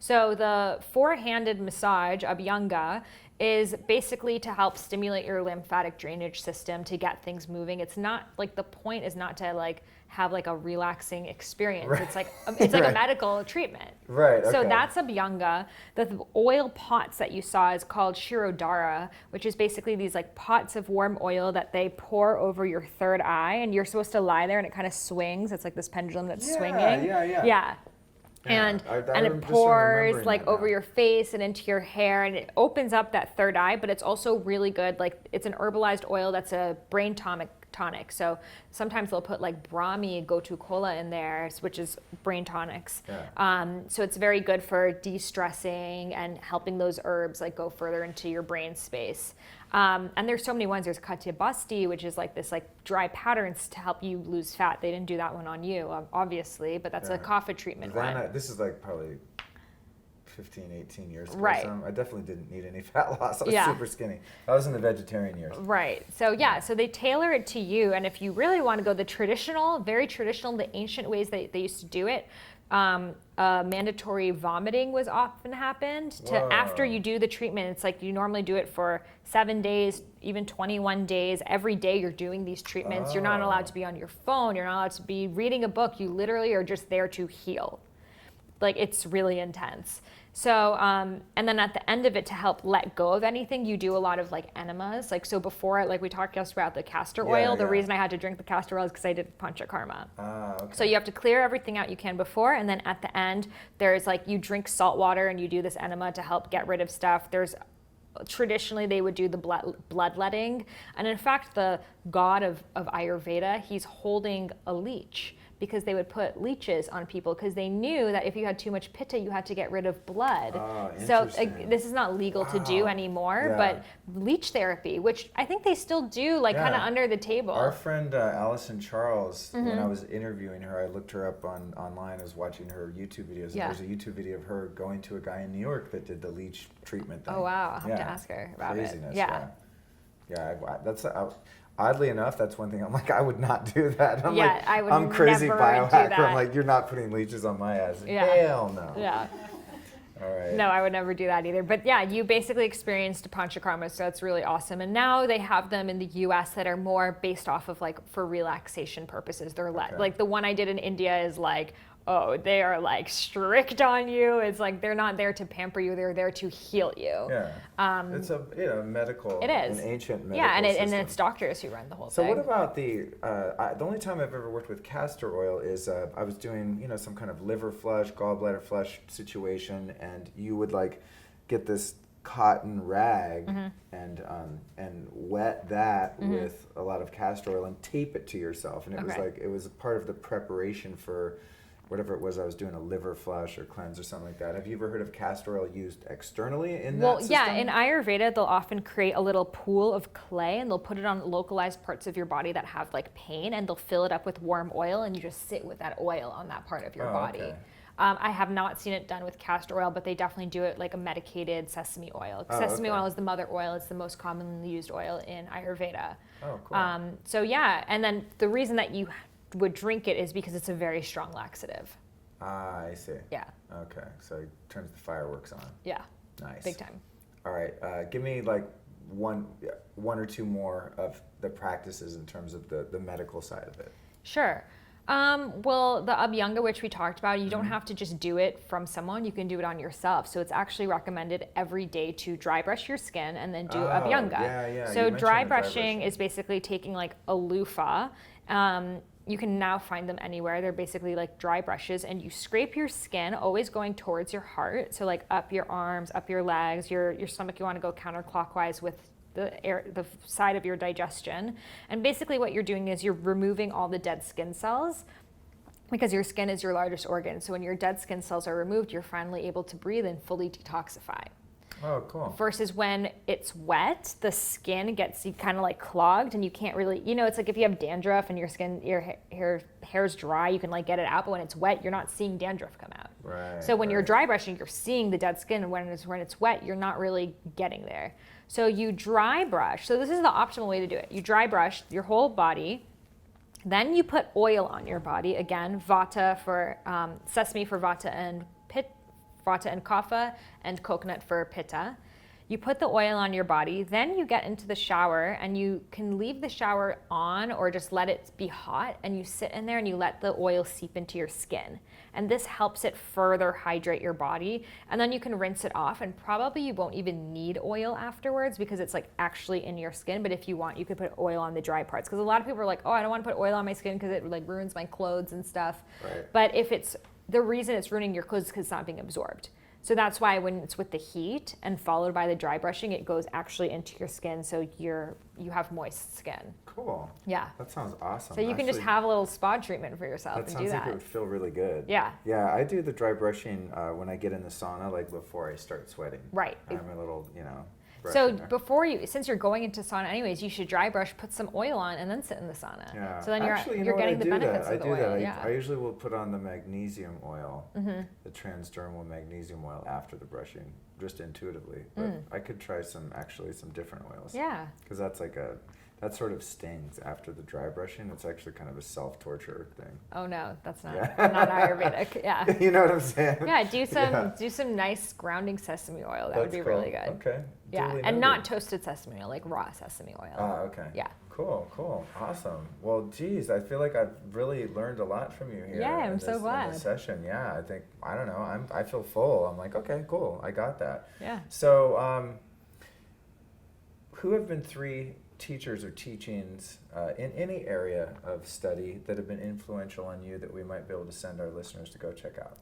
Speaker 2: So the four-handed massage, Abhyanga, is basically to help stimulate your lymphatic drainage system to get things moving. It's not like, the point is not to like have like a relaxing experience.
Speaker 1: Right.
Speaker 2: It's like a medical treatment.
Speaker 1: Right.
Speaker 2: So
Speaker 1: okay.
Speaker 2: that's Abhyanga. The oil pots that you saw is called Shirodhara, which is basically these like pots of warm oil that they pour over your third eye, and you're supposed to lie there and it kind of swings. It's like this pendulum that's swinging.
Speaker 1: Yeah.
Speaker 2: And
Speaker 1: I
Speaker 2: and it
Speaker 1: just
Speaker 2: pours
Speaker 1: remembering
Speaker 2: like
Speaker 1: that
Speaker 2: over
Speaker 1: now.
Speaker 2: your face and into your hair, and it opens up that third eye, but it's also really good. Like, it's an herbalized oil that's a brain tonic. So sometimes they'll put like Brahmi Gotu Kola in there, which is brain tonics. So it's very good for de-stressing and helping those herbs like go further into your brain space. And there's so many ones. There's Katya Basti, which is like this like dry patterns to help you lose fat. They didn't do that one on you, obviously, but that's a Kapha treatment one.
Speaker 1: This is like probably 15, 18 years ago.
Speaker 2: Right.
Speaker 1: So I definitely didn't need any fat loss. I was
Speaker 2: Yeah.
Speaker 1: super skinny. I was in the vegetarian years.
Speaker 2: Right. So so they tailor it to you. And if you really want to go the traditional, very traditional, the ancient ways that they used to do it, mandatory vomiting was often happened to after you do the treatment. It's like you normally do it for 7 days, even 21 days. Every day you're doing these treatments. You're not allowed to be on your phone. You're not allowed to be reading a book. You literally are just there to heal. Like, it's really intense. So, and then at the end of it, to help let go of anything, you do a lot of like enemas. Like, so before, like we talked just about the castor oil, the reason I had to drink the castor oil is because I did Panchakarma.
Speaker 1: Okay.
Speaker 2: So you have to clear everything out you can before, and then at the end, there's like, you drink salt water and you do this enema to help get rid of stuff. Traditionally, they would do the bloodletting. And in fact, the god of Ayurveda, he's holding a leech, because they would put leeches on people because they knew that if you had too much Pitta, you had to get rid of blood. So this is not legal to do anymore, but leech therapy, which I think they still do, like kind of under the table.
Speaker 1: Our friend Allison Charles, when I was interviewing her, I looked her up online. I was watching her YouTube videos. And there's a YouTube video of her going to a guy in New York that did the leech treatment thing.
Speaker 2: Oh, wow. I'll have to ask her about
Speaker 1: Craziness,
Speaker 2: it. Yeah.
Speaker 1: That's oddly enough, that's one thing I'm like, I would not do that. I'm
Speaker 2: would
Speaker 1: crazy
Speaker 2: never do
Speaker 1: biohacker.
Speaker 2: that.
Speaker 1: I'm like, you're not putting leeches on my ass.
Speaker 2: Yeah.
Speaker 1: Hell no.
Speaker 2: Yeah.
Speaker 1: All right.
Speaker 2: No, I would never do that either. But yeah, you basically experienced Panchakarma, so that's really awesome. And now they have them in the US that are more based off of like for relaxation purposes. They're like the one I did in India is like, oh, they are like strict on you. It's like they're not there to pamper you, they're there to heal you.
Speaker 1: Yeah. It's a medical,
Speaker 2: it is.
Speaker 1: an ancient medical
Speaker 2: and
Speaker 1: system.
Speaker 2: it's doctors who run the whole
Speaker 1: So
Speaker 2: thing.
Speaker 1: what about the only time I've ever worked with castor oil is I was doing some kind of liver flush, gallbladder flush situation, and you would like get this cotton rag and wet that with a lot of castor oil and tape it to yourself, and it was part of the preparation for whatever it was I was doing, a liver flush or cleanse or something like that. Have you ever heard of castor oil used externally in that system?
Speaker 2: Yeah, in Ayurveda, they'll often create a little pool of clay and they'll put it on localized parts of your body that have like pain, and they'll fill it up with warm oil, and you just sit with that oil on that part of your body.
Speaker 1: Okay.
Speaker 2: I have not seen it done with castor oil, but they definitely do it like a medicated sesame oil. Sesame oil is the mother oil. It's the most commonly used oil in Ayurveda.
Speaker 1: Oh, cool.
Speaker 2: And then the reason that you would drink it is because it's a very strong laxative.
Speaker 1: I see.
Speaker 2: Yeah.
Speaker 1: Okay, so it turns the fireworks on.
Speaker 2: Yeah.
Speaker 1: Nice.
Speaker 2: Big time.
Speaker 1: All right, give me like one or two more of the practices in terms of the medical side of it.
Speaker 2: Sure. Well, the Abhyanga, which we talked about, you don't have to just do it from someone. You can do it on yourself. So it's actually recommended every day to dry brush your skin and then do Abhyanga.
Speaker 1: Yeah.
Speaker 2: So dry brushing is basically taking like a loofah. You can now find them anywhere. They're basically like dry brushes, and you scrape your skin, always going towards your heart. So like up your arms, up your legs, your stomach. You want to go counterclockwise with the side of your digestion. And basically what you're doing is you're removing all the dead skin cells, because your skin is your largest organ. So when your dead skin cells are removed, you're finally able to breathe and fully detoxify.
Speaker 1: Oh, cool.
Speaker 2: Versus when it's wet, the skin gets kind of like clogged, and you can't really, it's like if you have dandruff and your skin, your hair's dry, you can like get it out, but when it's wet, you're not seeing dandruff come out.
Speaker 1: Right.
Speaker 2: So when you're dry brushing, you're seeing the dead skin, and when it's wet, you're not really getting there. So you dry brush. So this is the optimal way to do it. You dry brush your whole body. Then you put oil on your body. Again, Vata for sesame for Vata and Vata and Kapha, and coconut for Pitta. You put the oil on your body, then you get into the shower, and you can leave the shower on or just let it be hot, and you sit in there and you let the oil seep into your skin. And this helps it further hydrate your body, and then you can rinse it off, and probably you won't even need oil afterwards because it's like actually in your skin. But if you want, you could put oil on the dry parts, because a lot of people are like, oh, I don't want to put oil on my skin because it like ruins my clothes and stuff.
Speaker 1: Right.
Speaker 2: But if it's the reason it's ruining your clothes is because it's not being absorbed. So that's why when it's with the heat and followed by the dry brushing, it goes actually into your skin, so you have moist skin.
Speaker 1: Cool.
Speaker 2: Yeah.
Speaker 1: That sounds awesome.
Speaker 2: So you can just have a little spa treatment for yourself and do that.
Speaker 1: That sounds like it would feel really good.
Speaker 2: Yeah.
Speaker 1: Yeah, I do the dry brushing when I get in the sauna, like before I start sweating.
Speaker 2: Right.
Speaker 1: I have my little, brush
Speaker 2: So
Speaker 1: in there.
Speaker 2: before since you're going into sauna anyways, you should dry brush, put some oil on, and then sit in the sauna.
Speaker 1: Yeah.
Speaker 2: So then
Speaker 1: Actually,
Speaker 2: you're getting the benefits
Speaker 1: I
Speaker 2: of the
Speaker 1: do
Speaker 2: oil.
Speaker 1: that.
Speaker 2: Yeah.
Speaker 1: I usually will put on the magnesium oil, the transdermal magnesium oil after the brushing, just intuitively. But I could try some different oils.
Speaker 2: Yeah.
Speaker 1: Because that's that sort of stings after the dry brushing. It's actually kind of a self-torture thing.
Speaker 2: Oh no, that's not
Speaker 1: Yeah.
Speaker 2: not Ayurvedic. Yeah.
Speaker 1: You know what I'm saying?
Speaker 2: Yeah, do some nice grounding sesame oil. That would be
Speaker 1: cool.
Speaker 2: really good.
Speaker 1: Okay.
Speaker 2: Yeah,
Speaker 1: Duly
Speaker 2: and
Speaker 1: noted.
Speaker 2: not toasted sesame oil, like raw sesame oil.
Speaker 1: Oh, okay.
Speaker 2: Yeah.
Speaker 1: Cool. Awesome. Well, geez, I feel like I've really learned a lot from you here.
Speaker 2: Yeah, I'm
Speaker 1: in
Speaker 2: so
Speaker 1: this,
Speaker 2: glad.
Speaker 1: In this session. Yeah, I don't know, I feel full. I'm like, okay, cool, I got that.
Speaker 2: Yeah.
Speaker 1: So, who have been 3 teachers or teachings in any area of study that have been influential on you that we might be able to send our listeners to go check out?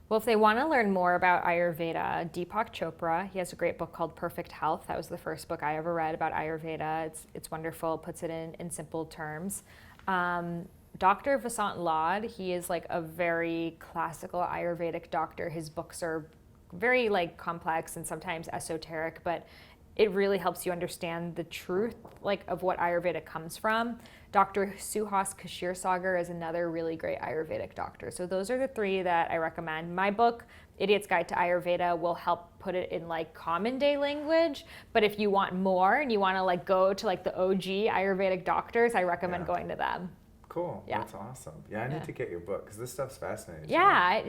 Speaker 2: Well, if they want to learn more about Ayurveda, Deepak Chopra, he has a great book called Perfect Health. That was the first book I ever read about Ayurveda. It's wonderful, puts it in simple terms. Dr. Vasant Lad, he is like a very classical Ayurvedic doctor. His books are very like complex and sometimes esoteric, but it really helps you understand the truth like of what Ayurveda comes from. Dr. Suhas Kashirsagar is another really great Ayurvedic doctor. So those are the 3 that I recommend. My book, Idiot's Guide to Ayurveda, will help put it in like common day language. But if you want more and you want to like go to like the OG Ayurvedic doctors, I recommend going to them.
Speaker 1: Cool.
Speaker 2: Yeah.
Speaker 1: That's awesome. Yeah, I need to get your book because this stuff's fascinating.
Speaker 2: Yeah,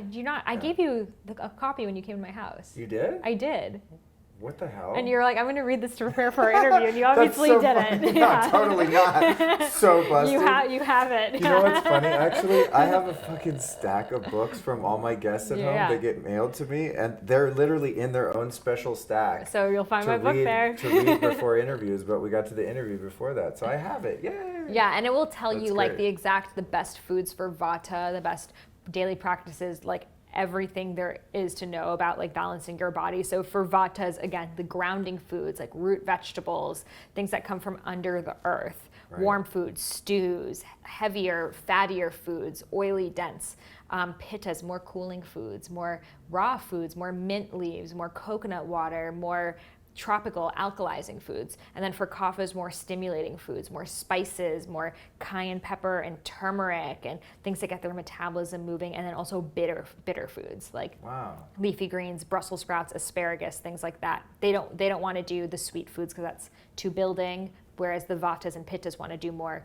Speaker 2: I gave you a copy when you came to my house.
Speaker 1: You did?
Speaker 2: I did.
Speaker 1: What the hell?
Speaker 2: And you're like, I'm going to read this to prepare for our interview, and you obviously
Speaker 1: so
Speaker 2: didn't.
Speaker 1: Funny. No, totally not. So busted.
Speaker 2: You have it.
Speaker 1: You know what's funny? Actually, I have a fucking stack of books from all my guests at home that get mailed to me, and they're literally in their own special stack.
Speaker 2: So you'll find my book there.
Speaker 1: To read before interviews, but we got to the interview before that, so I have it. Yay!
Speaker 2: Yeah, and it will tell you like
Speaker 1: great.
Speaker 2: the best foods for Vata, the best daily practices, like everything there is to know about like balancing your body. So for Vatas, again, the grounding foods like root vegetables, things that come from under the earth, warm foods, stews, heavier, fattier foods, oily, dense. Pittas, more cooling foods, more raw foods, more mint leaves, more coconut water, more tropical alkalizing foods. And then for Kaphas, more stimulating foods, more spices, more cayenne pepper and turmeric and things that get their metabolism moving. And then also bitter foods like leafy greens, Brussels sprouts, asparagus, things like that. They don't want to do the sweet foods because that's too building, whereas the Vatas and Pittas want to do more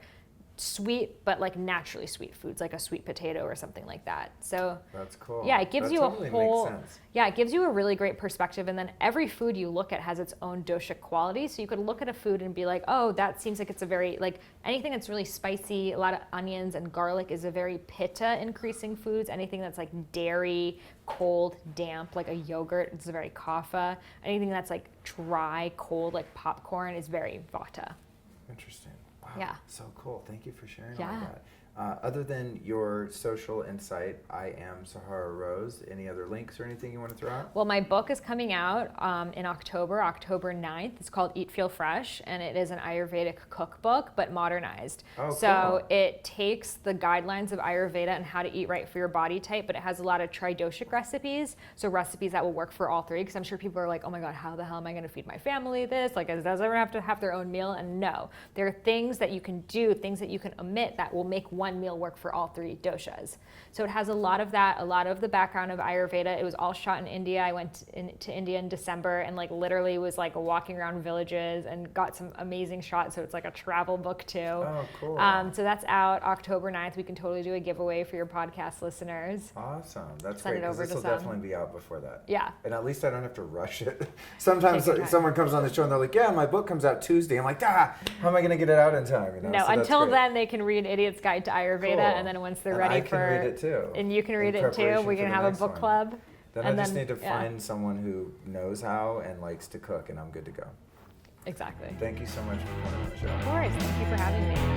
Speaker 2: sweet but like naturally sweet foods like a sweet potato or something like that. So
Speaker 1: that's cool.
Speaker 2: Yeah, it gives you
Speaker 1: totally
Speaker 2: a whole
Speaker 1: makes sense.
Speaker 2: Yeah, it gives you a really great perspective, and then every food you look at has its own dosha quality. So you could look at a food and be like, oh, that seems like it's a very like anything that's really spicy, a lot of onions and garlic is a very pitta increasing foods. Anything that's like dairy, cold, damp, like a yogurt, it's a very kapha. Anything that's like dry, cold, like popcorn is very vata.
Speaker 1: Interesting. Wow.
Speaker 2: Yeah.
Speaker 1: So cool. Thank you for sharing
Speaker 2: Yeah.
Speaker 1: all that. Other than your social insight, I am Sahara Rose. Any other links or anything you want to throw out?
Speaker 2: Well, my book is coming out in October 9th. It's called Eat Feel Fresh, and it is an Ayurvedic cookbook, but modernized.
Speaker 1: Oh,
Speaker 2: so
Speaker 1: cool.
Speaker 2: it takes the guidelines of Ayurveda and how to eat right for your body type, but it has a lot of tridoshic recipes, so recipes that will work for all 3, because I'm sure people are like, oh my God, how the hell am I going to feed my family this? Like, does everyone have to have their own meal? And no, there are things that you can do, things that you can omit that will make one one meal work for all 3 doshas. So it has a lot of that, a lot of the background of Ayurveda. It was all shot in India. I went to India in December and like literally was like walking around villages and got some amazing shots. So it's like a travel book too.
Speaker 1: Oh, cool.
Speaker 2: So that's out October 9th. We can totally do a giveaway for your podcast listeners.
Speaker 1: Awesome. That's
Speaker 2: Send
Speaker 1: great,
Speaker 2: it
Speaker 1: because
Speaker 2: over
Speaker 1: this
Speaker 2: to
Speaker 1: will
Speaker 2: some.
Speaker 1: definitely be out before that.
Speaker 2: Yeah.
Speaker 1: And at least I don't have to rush it. Sometimes
Speaker 2: Take your time.
Speaker 1: someone comes on the show and they're like, yeah, my book comes out Tuesday. I'm like, how am I going to get it out in time? You know?
Speaker 2: No,
Speaker 1: So that's
Speaker 2: until
Speaker 1: great.
Speaker 2: then they can read Idiot's Guide to Ayurveda,
Speaker 1: Cool.
Speaker 2: and then once they're
Speaker 1: And
Speaker 2: ready
Speaker 1: I can read it too.
Speaker 2: and you can
Speaker 1: in
Speaker 2: read it too.
Speaker 1: preparation
Speaker 2: We
Speaker 1: for
Speaker 2: can
Speaker 1: the
Speaker 2: have a
Speaker 1: next
Speaker 2: book
Speaker 1: one.
Speaker 2: club.
Speaker 1: Then
Speaker 2: and
Speaker 1: I just need to
Speaker 2: yeah.
Speaker 1: find someone who knows how and likes to cook, and I'm good to go.
Speaker 2: Exactly.
Speaker 1: Thank you so much for coming on the show.
Speaker 2: Of course. Thank you for having me.